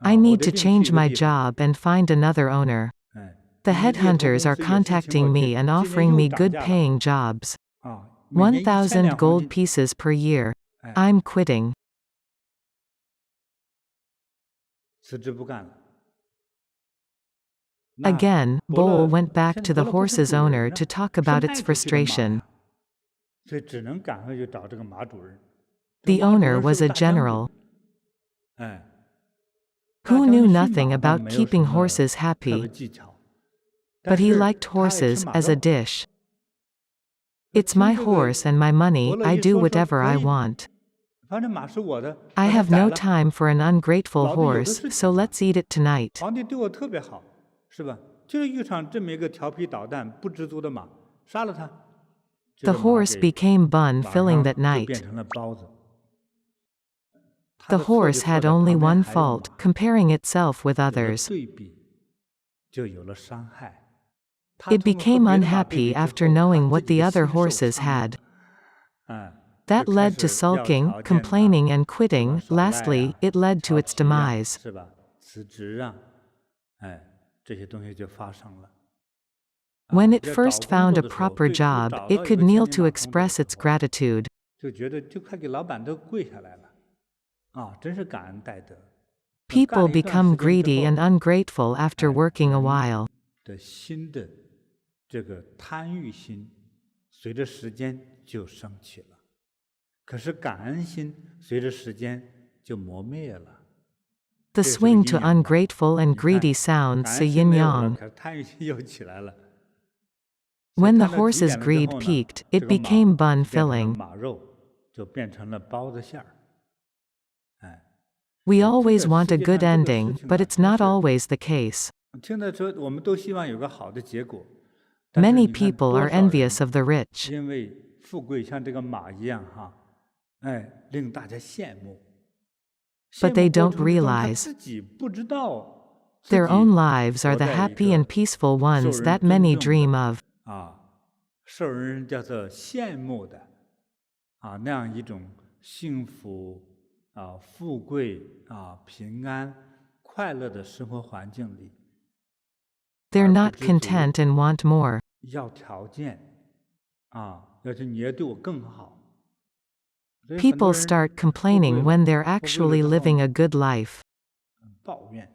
I 我 need 得 to 给你去 change 一个 my 地方。 job and find another owner. 哎， The 你们猎头公 headhunters 司 are 也是请我 contacting 去， me and 今年 offering 又 me 涨 good 价了 paying jobs. 啊！每年1000 1,000 两黄 gold 金。 pieces per year. 哎， I'm quitting. 辞职不干了。那 Again, 伯 Bowl 乐 went back 现 to 在 the 伯乐不是 horse's 主人 owner 啊， to talk 生 about 爱 its 这些个马 frustration. 呀，所以只能赶快去找这个马主人。这 The 马主 owner 人 was 是 a 个大将军。 general 哎，大 who 将 knew 军驯 nothing 马倒 about 没有什 keeping 么 horses 特别 happy, 技巧， but 但 he 是 liked 他爱吃 horses 马 as a 肉。 dish. 那 It's 听 my 这个 horse and my 伯 money, 乐 I 一 do 说说 whatever 可 I 以， want. 反正马是我的， I 把它 have 宰 no 了。 time for an ungrateful 老子有的 horse, 是 so 时间。 let's eat it tonight. 皇帝对我特别好，是吧？就是遇上这么一个调皮捣蛋、不知足的马，杀了他，这 The 个马 horse 给 became bun 马 filling 上 that 就 night. 变成了包子。他 The 的错 horse 就错 had 在 only 旁边 one 还有 fault, 马， comparing itself with 有了 others. 对比，就有了伤害。他 It 通过和 became 别的马对 unhappy 比之 after 后，他 knowing 自 what 己 the 的 other 心受 horses 伤了。 had. 嗯，就 That 开 led to 始要 sulking, 条件呐， complaining, and 是吧？ quitting. 耍赖 Lastly, 啊， it led to 调 its 皮啊， demise. 是吧？辞职啊，哎，这些东西就发生了。 When 啊， it 要找 first 工 found 作 a 的时候， proper 最初 job, 找 it 到一 could 个 kneel 千金 to 马工作的 express 时 its 候， gratitude. 就觉得就快给老板都跪下来了，啊，真是感恩戴德。那干 People 了一段时 become 间之 greedy 后， and ungrateful after 哎， working a 人 while. 的心的这个贪欲心，随着时间就升起了。可是感恩心随着时间就磨灭了， The 这是个 swing 阴 to 阳吧？ ungrateful and 你看， greedy sounds 感 是 恩心 yin 没有了， yang. 可是贪欲心又起来了。所以 When the 贪到极 horse's 点了之 greed 后呢， peaked, 这 it 个马 became bun 就变成了 filling. 马肉，就变成了包子馅儿。哎， We 所以这 always 个 want 世 a 界 good 上这个事 ending, 情 but 啊， it's 真 not 是 always the case. 听得说我们都希望有个好的结果，但是 Many 你看 people 多 are 少 envious 人 of the rich. 因为富贵像这个马一样哈，哎，令大家羡慕。 But 羡 they 慕过 don't 程之中，他 realize 自己不知道自 their 己 own lives are 活 the 在一 happy 个 and peaceful 受 ones 人 that 尊 many 重 dream 的 of. 啊，受人叫做羡慕的啊那样一种幸福啊、富贵啊、平安、快乐的生活环境里， They're 而不 not 知足， content and want more. 要条件啊，要是你要对我更好。所以很 People 多人 start 富贵 complaining 了， when they're 富贵了 actually 之后 living 呢， a good life. 抱怨。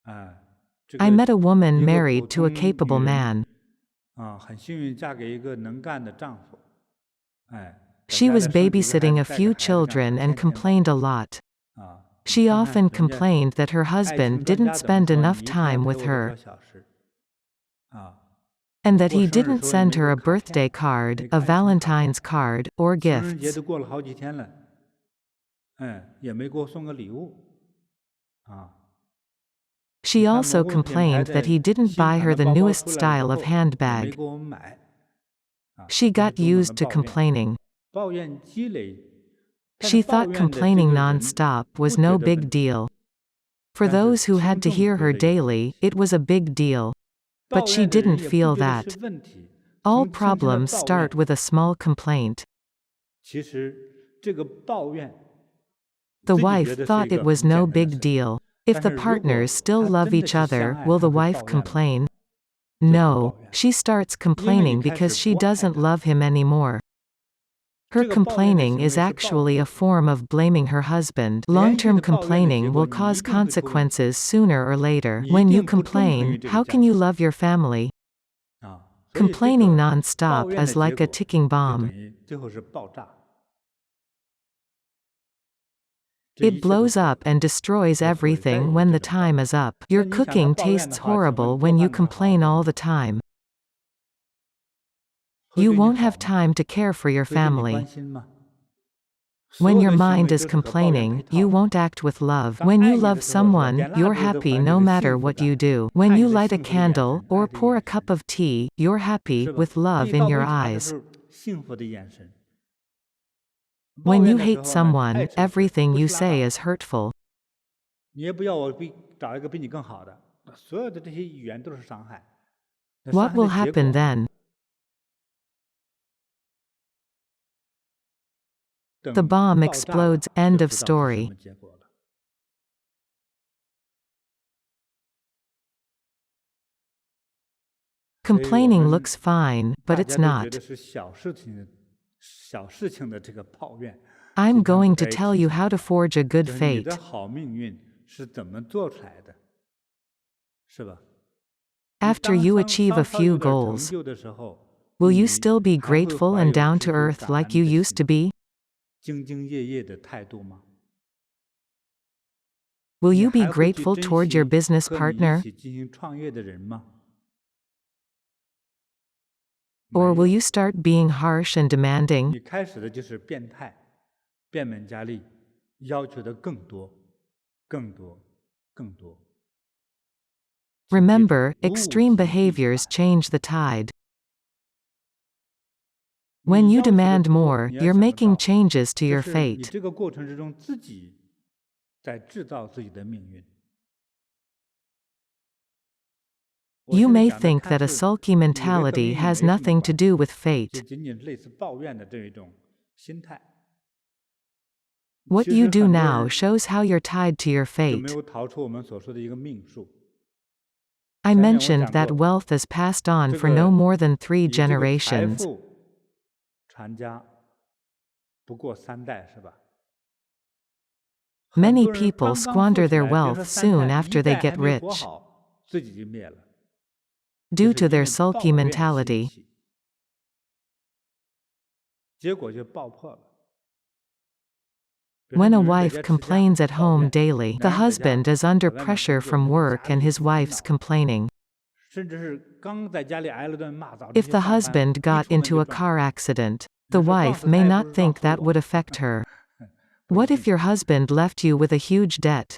哎，这 I 个 met a woman 一个普 married to a 通 capable 女人 man. 啊，很幸运嫁给一个能干的丈夫，哎，在 She 家 was 里生几个孩 babysitting 子， a 带个 few 孩子干啥， children and 天天 complained a lot. 啊，你 She 看看 often 人家 complained that her 爱 husband 情专 didn't 家怎么 spend 说？ enough 你一天 time 陪 with 我多少 her, 小时？啊， and 我 that 过 he 生日的 didn't 时候也 send 没 her 给 a 我卡 birthday 片， card, 没 a 看一次卡 Valentine's 片， card, or 情人节 gifts. 都过了好几天了，哎，也没给我送个礼物，啊。 She 你看 also 某个品牌 complained that 的 he didn't 新 buy 款 her 的 the 包包 newest 出来了之 style of 后，也没 handbag. 给我买，啊， She 这是 got 多么 used 的 to 抱怨， complaining. 抱怨积累，但是 She 抱 thought 怨的这 complaining 个人 nonstop 不 was 觉 no 得 big 问题， deal. For 但是 those who 听 had to 众 hear 觉 her 得有问 daily, 题。 it was a big deal. But 抱 she 怨的人 didn't 也不 feel 觉得 that. 是问题， All 轻轻的 problems 抱 start 怨。 with a small complaint. 其实这个抱怨， The 自己觉 wife 得是一 thought it 个 was 很 no 简单的 big 事情， deal. If 但 the 是如 partners 果 still 他 love 真的 each 是相 other, 爱， will 他 the 会 wife 抱怨吗？ complain? 就不 No, 抱怨， she starts 因为你 complaining 开 because 始 she 不爱 doesn't 他。 love him anymore. Her 这个抱怨的 complaining 行 is 为是报 actually a 复， form of blaming her husband. 连续 Long-term 的抱怨的结 complaining 果， will 你 cause 一定会出问题， consequences sooner or later. 你一 When you 定不忠诚于 complain, 这个 how 家 can you 庭 love your family? 啊。所以这 Complaining 个 nonstop 抱怨 is 的 like 结 a 果 ticking 就等 bomb. 于最后是爆炸，这一 It 切都 blows 错 up 的。 and destroys 这毁在 everything 于 when 这 the 个抱 time 怨。 is up. 那 Your 你想他 cooking 抱怨 tastes 的话，只 horrible 能做 when you 饭的好好 complain 做， all the time. 会 You 对你 won't 好 have 吗？ time to care for your 会对你关 family. 心吗？ When your mind is complaining, you won't act with love. When you love someone, you're happy no matter what you do. When you light a candle, or pour a cup of tea, you're happy, with love in your eyes. When you hate someone, everything you say is hurtful. 你也不要我找一个比你更好的，所有的这些语言都是伤害。 What will happen then? The bomb explodes. End of story. Complaining looks fine, but it's not. I'm going to tell you how to forge a good fate. After you achieve a few goals, will you still be grateful and down to earth like you used to be? Will you be grateful toward your business partner? Or will you start being harsh and demanding? Remember, extreme behaviors change the tide. When you demand more, you're making changes to your fate. You may think that a sulky mentality has nothing to do with fate. What you do now shows how you're tied to your fate. I mentioned that wealth is passed on for no more than 3 generations. Many people squander their wealth soon after they get rich, due to their sulky mentality. When a wife complains at home daily, the husband is under pressure from work and his wife's complaining. If the husband got into a car accident, the wife may not think that would affect her. What if your husband left you with a huge debt?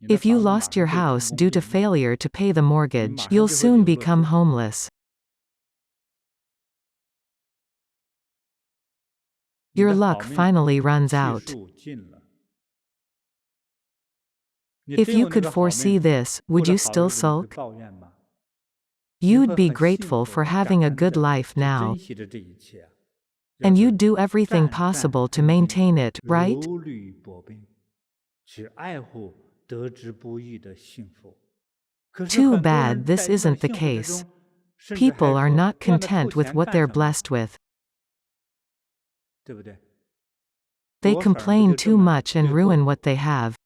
If you lost your house due to failure to pay the mortgage, you'll soon become homeless. Your luck finally runs out. If you could foresee this, would you still sulk? You'd be grateful for having a good life now. And you'd do everything possible to maintain it, right? Too bad this isn't the case. People are not content with what they're blessed with. They complain too much and ruin what they have.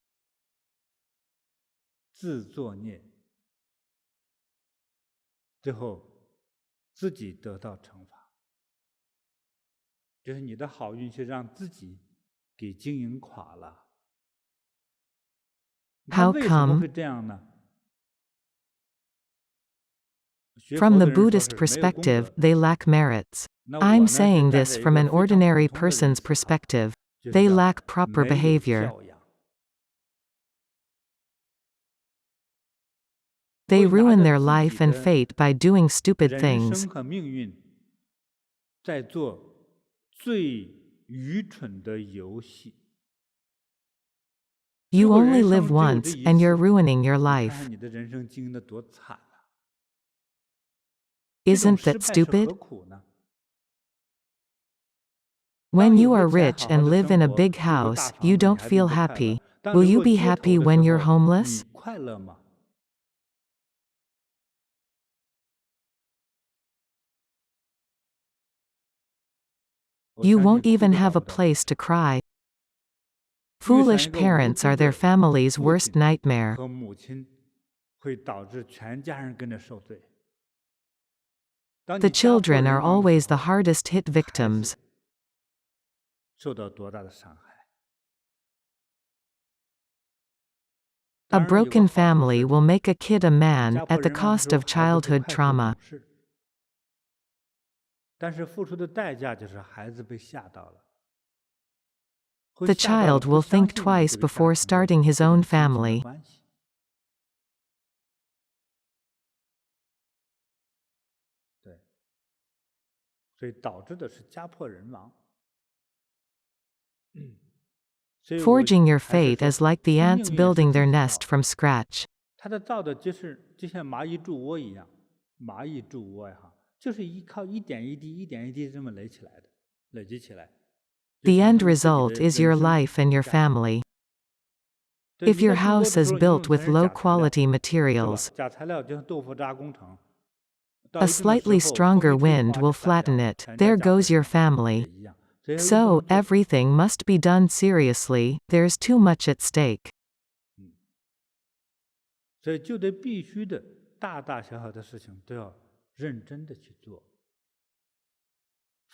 How come? From the Buddhist perspective, they lack merits. I'm saying this from an ordinary person's perspective. They lack proper behavior. They ruin their life and fate by doing stupid things. You only live once, and you're ruining your life. Isn't that stupid? When you are rich and live in a big house, you don't feel happy. Will you be happy when you're homeless? You won't even have a place to cry. Foolish parents are their family's worst nightmare. The children are always the hardest hit victims. A broken family will make a kid a man at the cost of childhood trauma. 但是付出的代价就是孩子被吓到了。 The child will think twice before starting his own family. 对，所以导致的是家破人亡。Forging your fate is like the ants building their nest from scratch. 它的造的就像蚂蚁筑窝一样，蚂蚁筑窝呀，就是靠一点一滴、一点一滴这么累积起来。 The end result is your life and your family. If your house is built with low-quality materials, a slightly stronger wind will flatten it. There goes your family. So, everything must be done seriously, there's too much at stake. 所以就得必须的大大小小的事情都要认真的去做。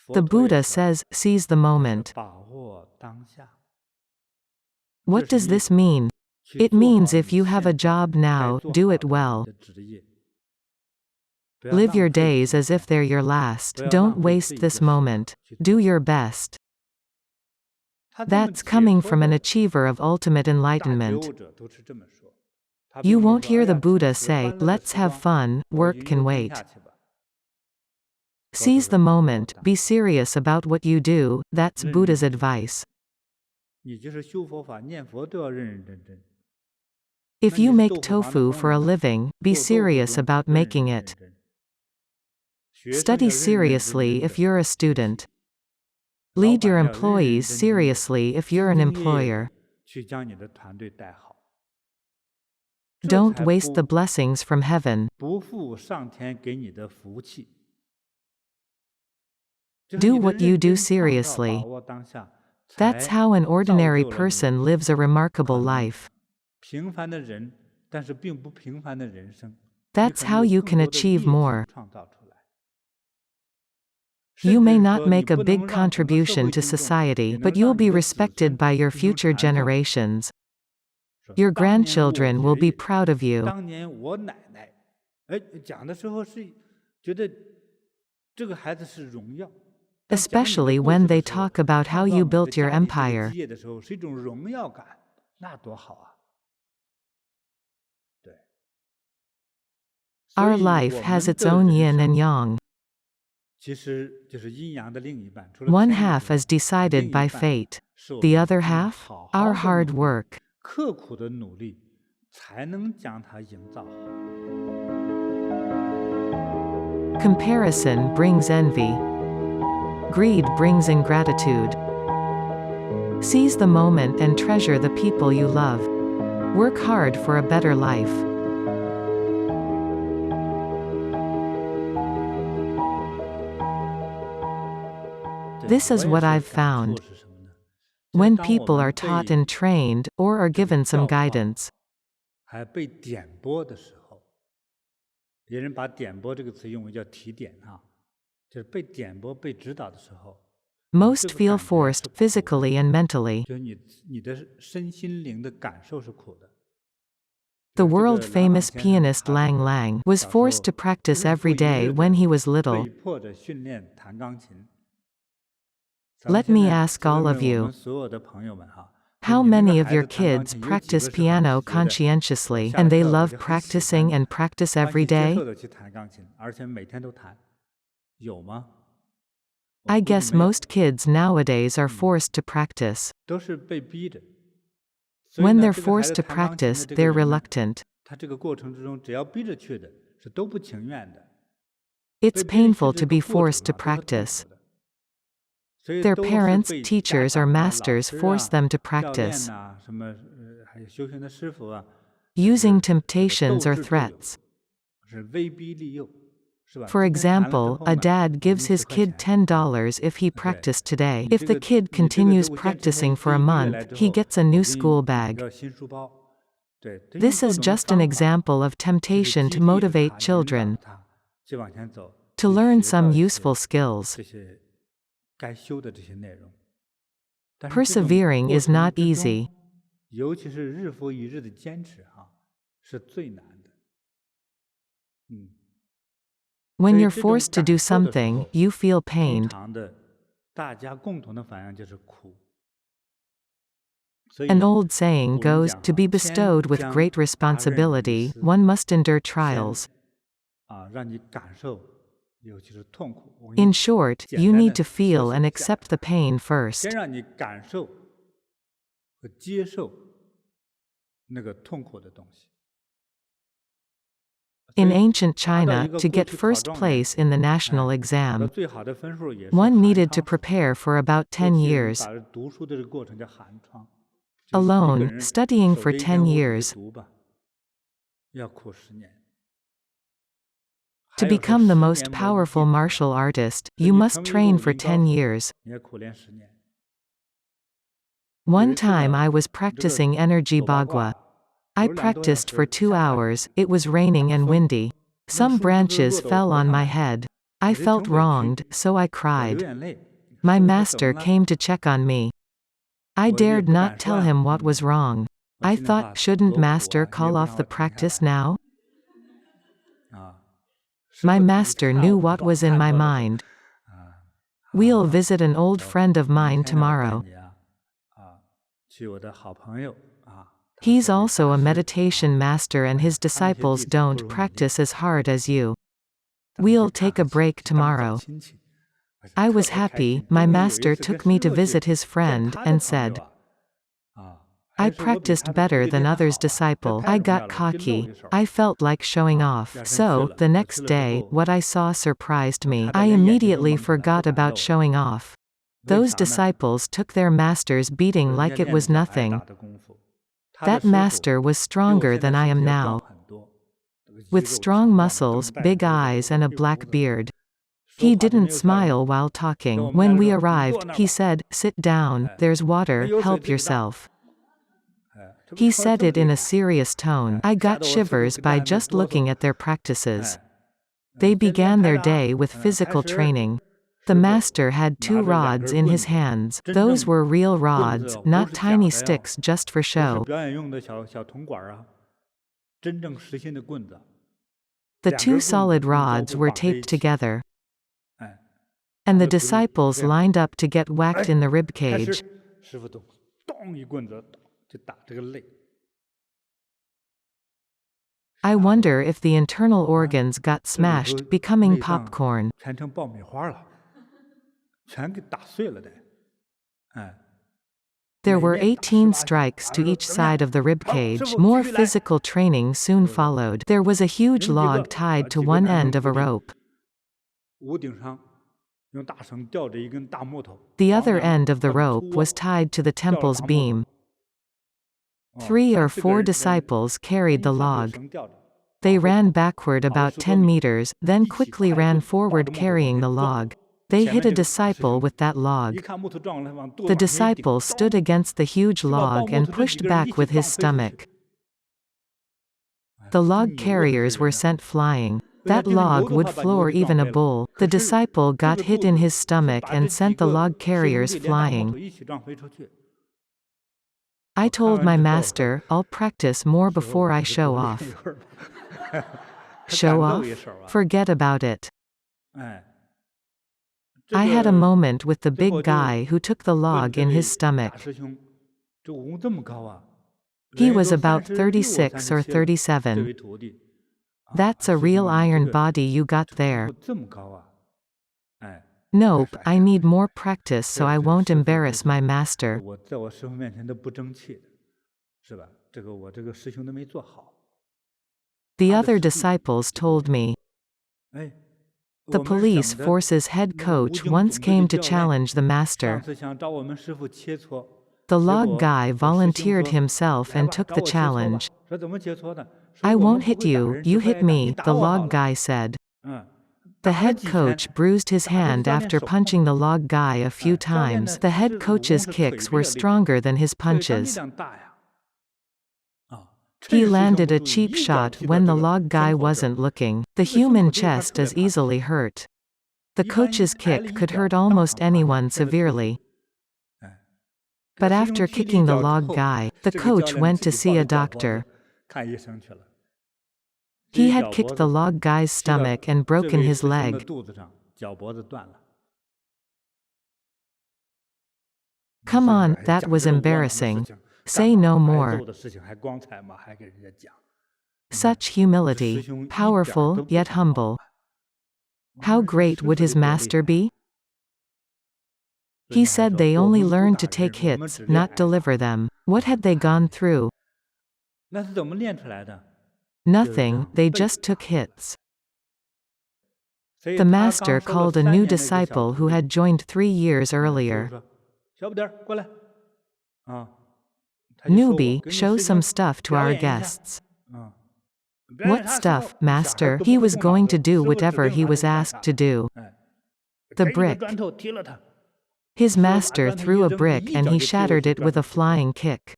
The Buddha says, seize the moment. 把握当下。 What does this mean? It means if you have a job now, do it well. Live your days as if they're your last. Don't waste this moment. Do your best. That's coming from an achiever of ultimate enlightenment. You won't hear the Buddha say, let's have fun, work can wait. Seize the moment, be serious about what you do, that's Buddha's advice. If you make tofu for a living, be serious about making it. Study seriously if you're a student. Lead your employees seriously if you're an employer. Don't waste the blessings from heaven. Do what you do seriously. That's how an ordinary person lives a remarkable life. That's how you can achieve more. You may not make a big contribution to society, but you'll be respected by your future generations. Your grandchildren will be proud of you. Especially when they talk about how you built your empire. Our life has its own yin and yang. One half is decided by fate. The other half? Our hard work. Comparison brings envy. Greed brings ingratitude. Seize the moment and treasure the people you love. Work hard for a better life. This is what I've found. When people are taught and trained, or are given some guidance, most feel forced, physically and mentally. The world-famous pianist Lang Lang was forced to practice every day when he was little. Let me ask all of you, how many of your kids practice piano conscientiously, and they love practicing and practice every day? I guess most kids nowadays are forced to practice. When they're forced to practice, they're reluctant. It's painful to be forced to practice. Their parents, teachers or masters force them to practice, using temptations or threats. For example, a dad gives his kid $10 if he practiced today. If the kid continues practicing for a month, he gets a new school bag. This is just an example of temptation to motivate children to learn some useful skills. Persevering is not easy. 尤其是日复一日的坚持是最难的。When you're forced to do something, you feel pained. 通常的大家共同的反应就是苦。 An old saying goes, to be bestowed with great responsibility, one must endure trials. 让你感受，尤其是痛苦。 In short, you need to feel and accept the pain first. 先让你感受和接受那个痛苦的东西。 In ancient China, to get first place in the national exam, one needed to prepare for about 10 years. Alone, studying for 10 years. To become the most powerful martial artist, you must train for 10 years. One time I was practicing energy Bagua. I practiced for 2 hours, it was raining and windy. Some branches fell on my head. I felt wronged, so I cried. My master came to check on me. I dared not tell him what was wrong. I thought, shouldn't master call off the practice now? My master knew what was in my mind. We'll visit an old friend of mine tomorrow. He's also a meditation master and his disciples don't practice as hard as you. We'll take a break tomorrow. I was happy. My master took me to visit his friend, and said, I practiced better than others' disciple. I got cocky. I felt like showing off. So, the next day, what I saw surprised me. I immediately forgot about showing off. Those disciples took their master's beating like it was nothing. That master was stronger than I am now. With strong muscles, big eyes and a black beard. He didn't smile while talking. When we arrived, he said, sit down, there's water, help yourself. He said it in a serious tone. I got shivers by just looking at their practices. They began their day with physical training. The master had 2 rods in his hands. Those were real rods, not tiny sticks just for show. The 2 solid rods were taped together. And the disciples lined up to get whacked in the ribcage. I wonder if the internal organs got smashed, becoming popcorn. There were 18 strikes to each side of the ribcage. More physical training soon followed. There was a huge log tied to one end of a rope. The other end of the rope was tied to the temple's beam. 3 or 4 disciples carried the log. They ran backward about 10 meters, then quickly ran forward carrying the log. They hit a disciple with that log. The disciple stood against the huge log and pushed back with his stomach. The log carriers were sent flying. That log would floor even a bull. The disciple got hit in his stomach and sent the log carriers flying. I told my master, I'll practice more before I show off. Show off? Forget about it. I had a moment with the big guy who took the log in his stomach. He was about 36 or 37. That's a real iron body you got there. Nope, I need more practice so I won't embarrass my master. The other disciples told me. The police force's head coach once came to challenge the master. The log guy volunteered himself and took the challenge. I won't hit you, you hit me, the log guy said. The head coach bruised his hand after punching the log guy a few times. The head coach's kicks were stronger than his punches. He landed a cheap shot when the log guy wasn't looking. The human chest is easily hurt. The coach's kick could hurt almost anyone severely. But after kicking the log guy, the coach went to see a doctor. He had kicked the log guy's stomach and broken his leg. Come on, that was embarrassing. Say no more. Such humility, powerful yet humble. How great would his master be? He said they only learned to take hits, not deliver them. What had they gone through? Nothing, they just took hits. The master called a new disciple who had joined 3 years earlier. Newbie, show some stuff to our guests. What stuff, master? He was going to do whatever he was asked to do. The brick. His master threw a brick and he shattered it with a flying kick.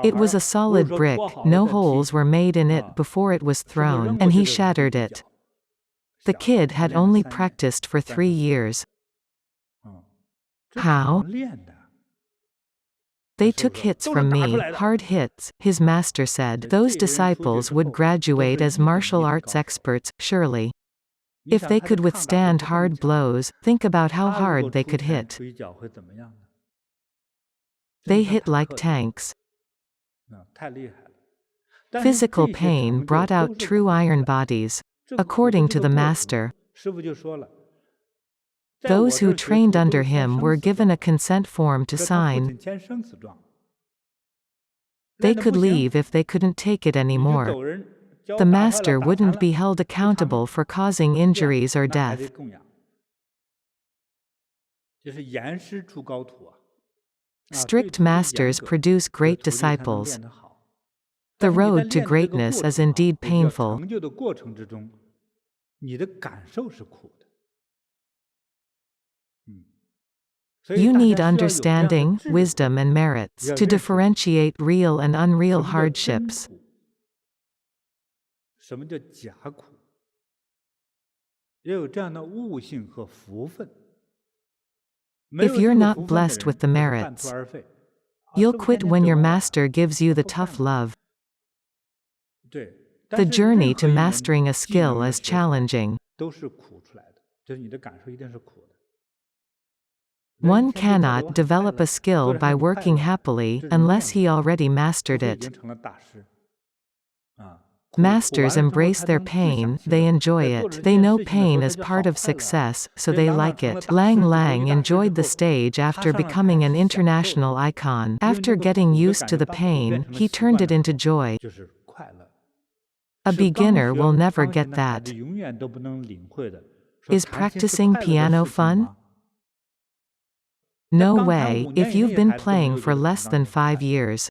It was a solid brick, no holes were made in it before it was thrown, and he shattered it. The kid had only practiced for 3 years. How? They took hits from me, hard hits, his master said. Those disciples would graduate as martial arts experts, surely. If they could withstand hard blows, think about how hard they could hit. They hit like tanks. Physical pain brought out true iron bodies. According to the master, those who trained under him were given a consent form to sign. They could leave if they couldn't take it anymore. The master wouldn't be held accountable for causing injuries or death. Strict masters produce great disciples. The road to greatness is indeed painful. You need understanding, wisdom and merits to differentiate real and unreal hardships. If you're not blessed with the merits, you'll quit when your master gives you the tough love. The journey to mastering a skill is challenging. One cannot develop a skill by working happily unless he already mastered it. Masters embrace their pain, they enjoy it. They know pain is part of success, so they like it. Lang Lang enjoyed the stage after becoming an international icon. After getting used to the pain, he turned it into joy. A beginner will never get that. Is practicing piano fun? No way, if you've been playing for less than 5 years.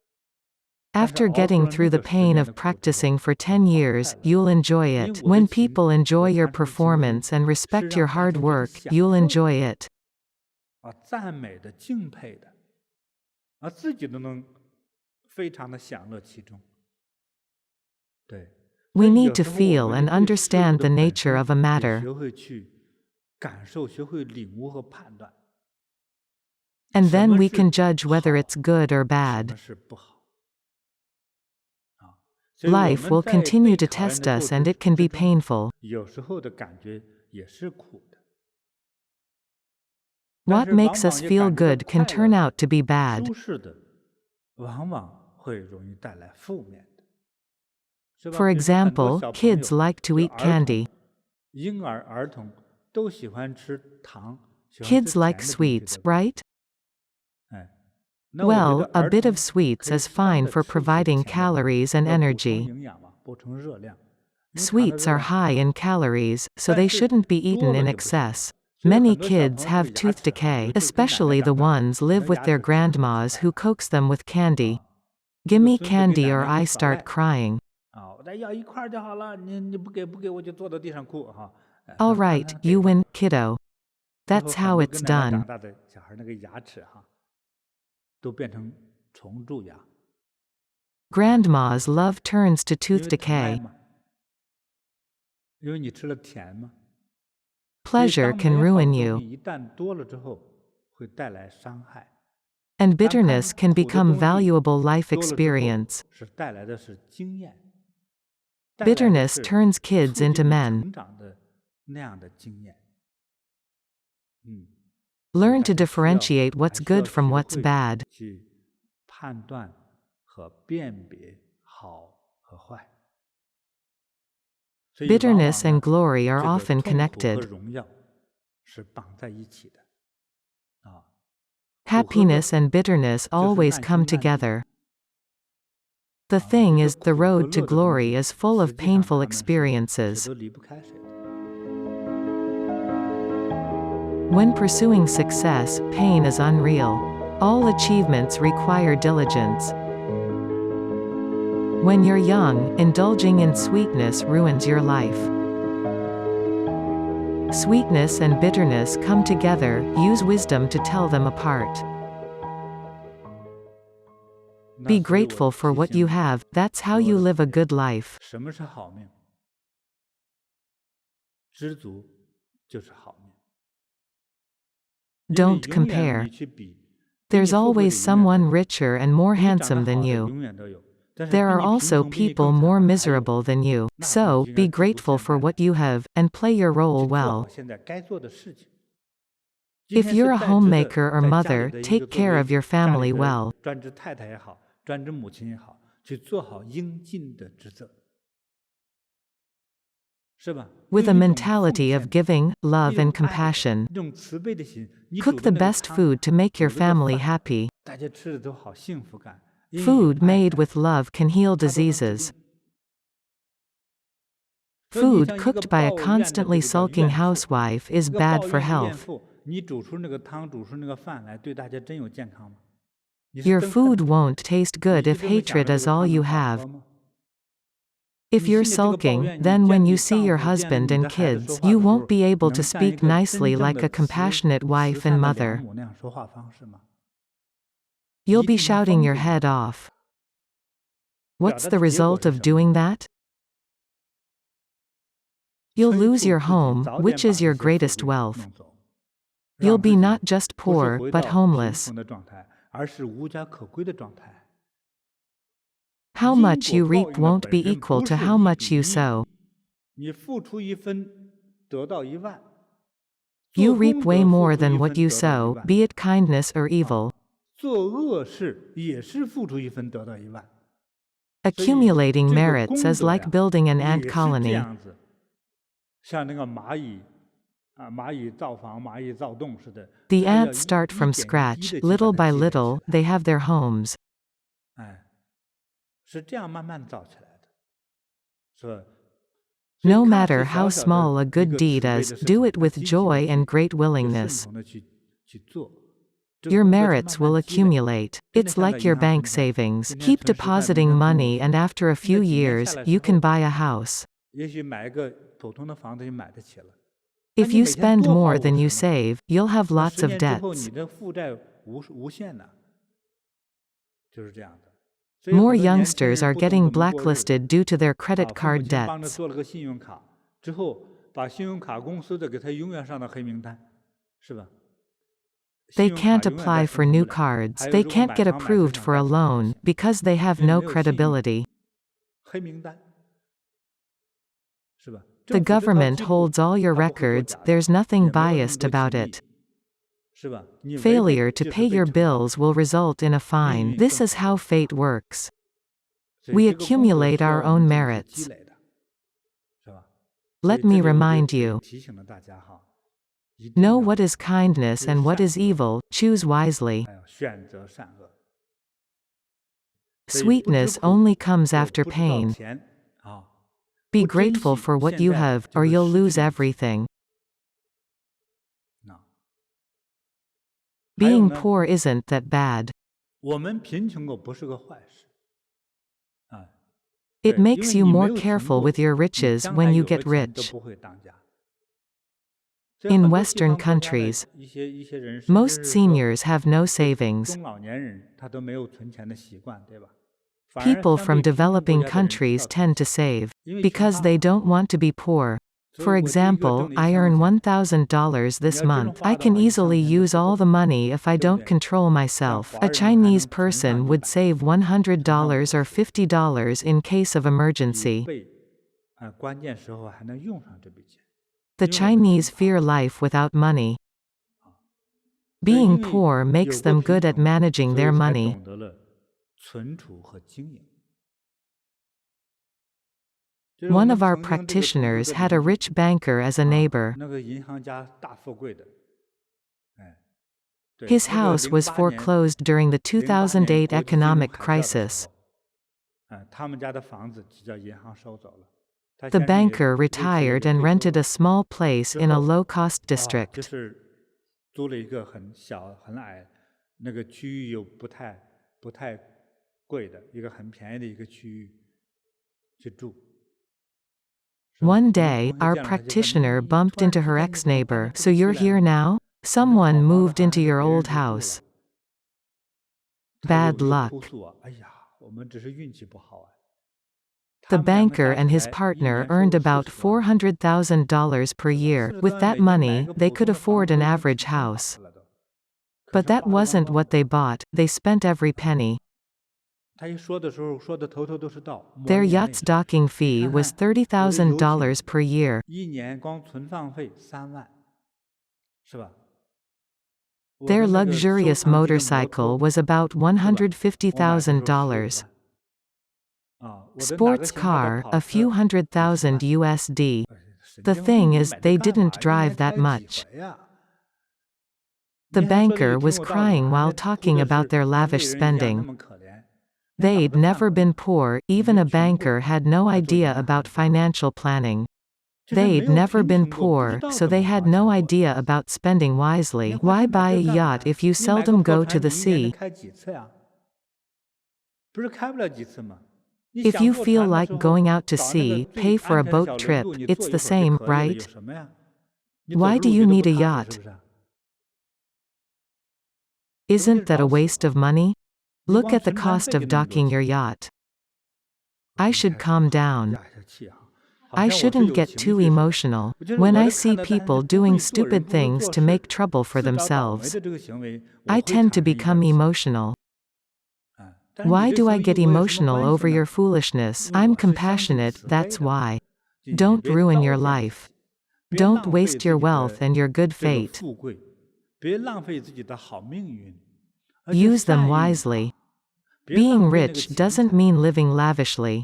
After getting through the pain of practicing for 10 years, you'll enjoy it. When people enjoy your performance and respect your hard work, you'll enjoy it. We need to feel and understand the nature of a matter. And then we can judge whether it's good or bad. Life will continue to test us and it can be painful. What makes us feel good can turn out to be bad. For example, kids like to eat candy. Kids like sweets, right? Well, a bit of sweets is fine for providing calories and energy. Sweets are high in calories, so they shouldn't be eaten in excess. Many kids have tooth decay, especially the ones live with their grandmas who coax them with candy. Gimme candy or I start crying. All right, you win, kiddo. That's how it's done. Grandma's love turns to tooth decay. Pleasure can ruin you. And bitterness can become valuable life experience. Bitterness turns kids into men. Learn to differentiate what's good from what's bad. Bitterness and glory are often connected. Happiness and bitterness always come together. The thing is, the road to glory is full of painful experiences. When pursuing success, pain is unreal. All achievements require diligence. When you're young, indulging in sweetness ruins your life. Sweetness and bitterness come together, use wisdom to tell them apart. Be grateful for what you have, that's how you live a good life. Don't compare. There's always someone richer and more handsome than you. There are also people more miserable than you. So, be grateful for what you have, and play your role well. If you're a homemaker or mother, take care of your family well. With a mentality of giving, love and compassion. Cook the best food to make your family happy. Food made with love can heal diseases. Food cooked by a constantly sulking housewife is bad for health. Your food won't taste good if hatred is all you have. If you're sulking, then when you see your husband and kids, you won't be able to speak nicely like a compassionate wife and mother. You'll be shouting your head off. What's the result of doing that? You'll lose your home, which is your greatest wealth. You'll be not just poor, but homeless. How much you reap won't be equal to how much you sow. You reap way more than what you sow, be it kindness or evil. Accumulating merits is like building an ant colony. The ants start from scratch, little by little, they have their homes. No matter how small a good deed is, do it with joy and great willingness. Your merits will accumulate. It's like your bank savings. Keep depositing money and after a few years, you can buy a house. If you spend more than you save, you'll have lots of debts. More youngsters are getting blacklisted due to their credit card debts. They can't apply for new cards, they can't get approved for a loan, because they have no credibility. The government holds all your records, there's nothing biased about it. Failure to pay your bills will result in a fine. This is how fate works. We accumulate our own merits. Let me remind you. Know what is kindness and what is evil, choose wisely. Sweetness only comes after pain. Be grateful for what you have, or you'll lose everything. Being poor isn't that bad. It makes you more careful with your riches when you get rich. In Western countries, most seniors have no savings. People from developing countries tend to save because they don't want to be poor. For example, I earn $1,000 this month. I can easily use all the money if I don't control myself. A Chinese person would save $100 or $50 in case of emergency. The Chinese fear life without money. Being poor makes them good at managing their money. One of our practitioners had a rich banker as a neighbor. His house was foreclosed during the 2008 economic crisis. The banker retired and rented a small place in a low-cost district. One day, our practitioner bumped into her ex-neighbor. So you're here now? Someone moved into your old house. Bad luck. The banker and his partner earned about $400,000 per year. With that money, they could afford an average house. But that wasn't what they bought, they spent every penny. Their yacht's docking fee was $30,000 per year. Their luxurious motorcycle was about $150,000. Sports car, a few $100,000 USD. The thing is, they didn't drive that much. The banker was crying while talking about their lavish spending. They'd never been poor, even a banker had no idea about financial planning. They'd never been poor, so they had no idea about spending wisely. Why buy a yacht if you seldom go to the sea? If you feel like going out to sea, pay for a boat trip, it's the same, right? Why do you need a yacht? Isn't that a waste of money? Look at the cost of docking your yacht. I should calm down. I shouldn't get too emotional. When I see people doing stupid things to make trouble for themselves, I tend to become emotional. Why do I get emotional over your foolishness? I'm compassionate, that's why. Don't ruin your life. Don't waste your wealth and your good fate. Use them wisely. Being rich doesn't mean living lavishly.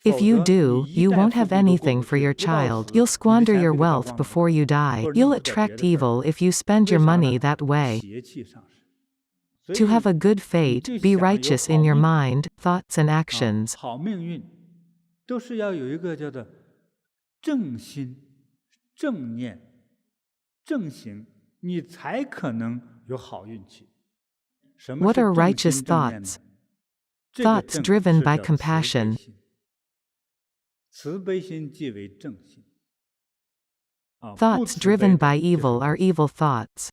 If you do, you won't have anything for your child. You'll squander your wealth before you die. You'll attract evil if you spend your money that way. To have a good fate, be righteous in your mind, thoughts and actions. What are righteous thoughts? Thoughts driven by compassion. Thoughts driven by evil are evil thoughts.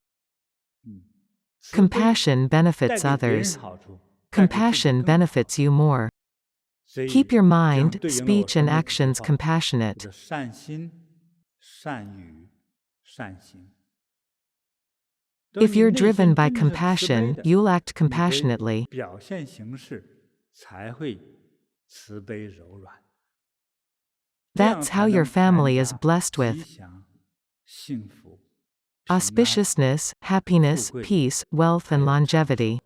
Compassion benefits others. Compassion benefits you more. Keep your mind, speech and actions compassionate. If you're driven by compassion, you'll act compassionately. That's how your family is blessed with auspiciousness, happiness, peace, wealth and longevity.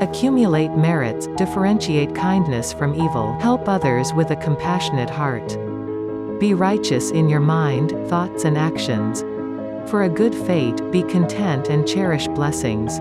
Accumulate merits, differentiate kindness from evil, help others with a compassionate heart. Be righteous in your mind, thoughts and actions. For a good fate, be content and cherish blessings.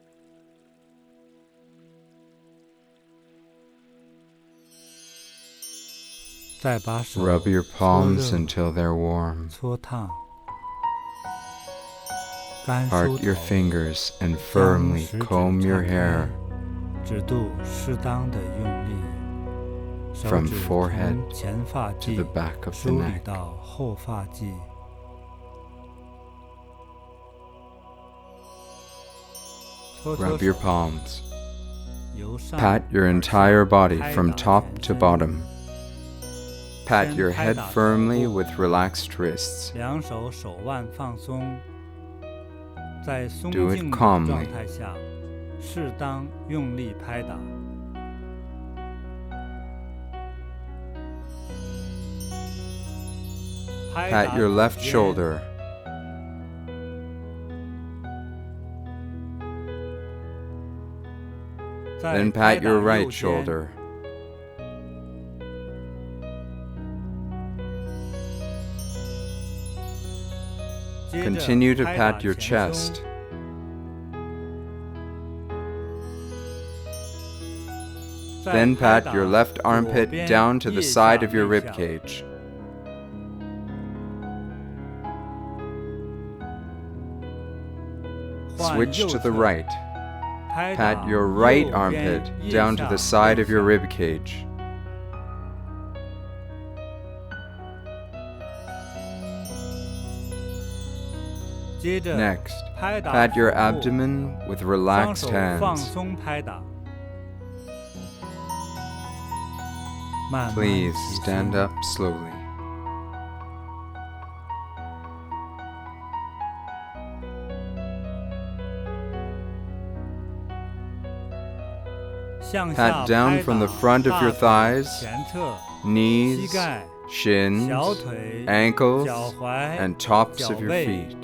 Rub your palms until they're warm. Part your fingers and firmly comb your hair from forehead to the back of the neck. Rub your palms. Pat your entire body from top to bottom. Pat your head firmly with relaxed wrists. Do it calmly. Pat your left shoulder. Then pat your right shoulder. Continue to pat your chest. Then pat your left armpit down to the side of your rib cage. Switch to the right. Pat your right armpit down to the side of your rib cage. Next, pat your abdomen with relaxed hands. Please stand up slowly. Pat down from the front of your thighs, knees, shins, ankles, and tops of your feet.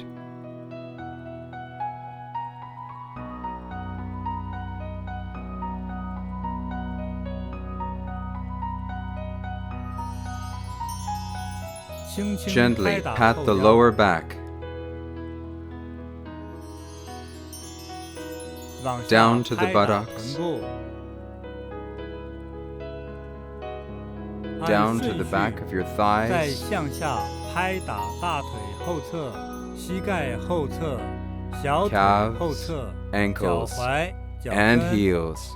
Gently pat the lower back, down to the buttocks, down to the back of your thighs, calves, ankles, and heels.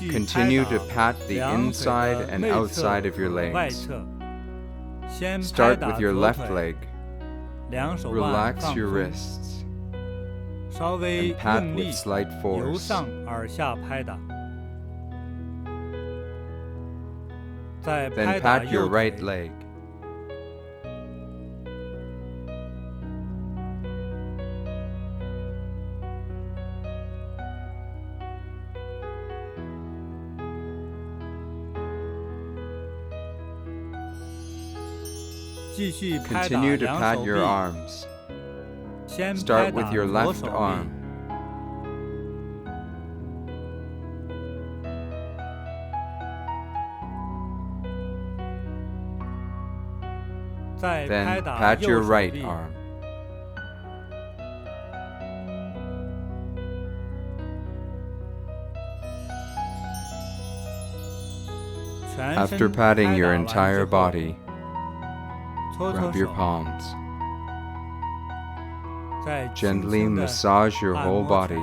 Continue to pat the inside and outside of your legs. Start with your left leg. Relax your wrists and pat with slight force. Then pat your right leg. Continue to pat your arms. Start with your left arm. Then pat your right arm. After patting your entire body, rub your palms. Gently massage your whole body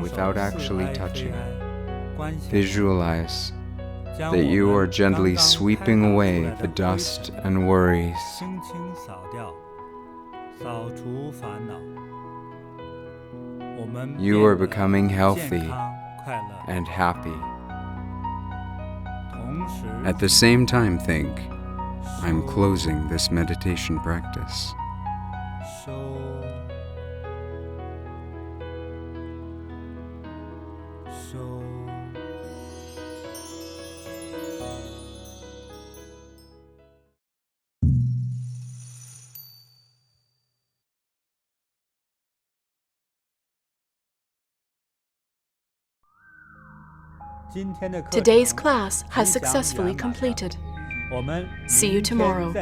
without actually touching. Visualize that you are gently sweeping away the dust and worries. You are becoming healthy and happy. At the same time, think, I'm closing this meditation practice. Today's class has successfully completed. See you tomorrow.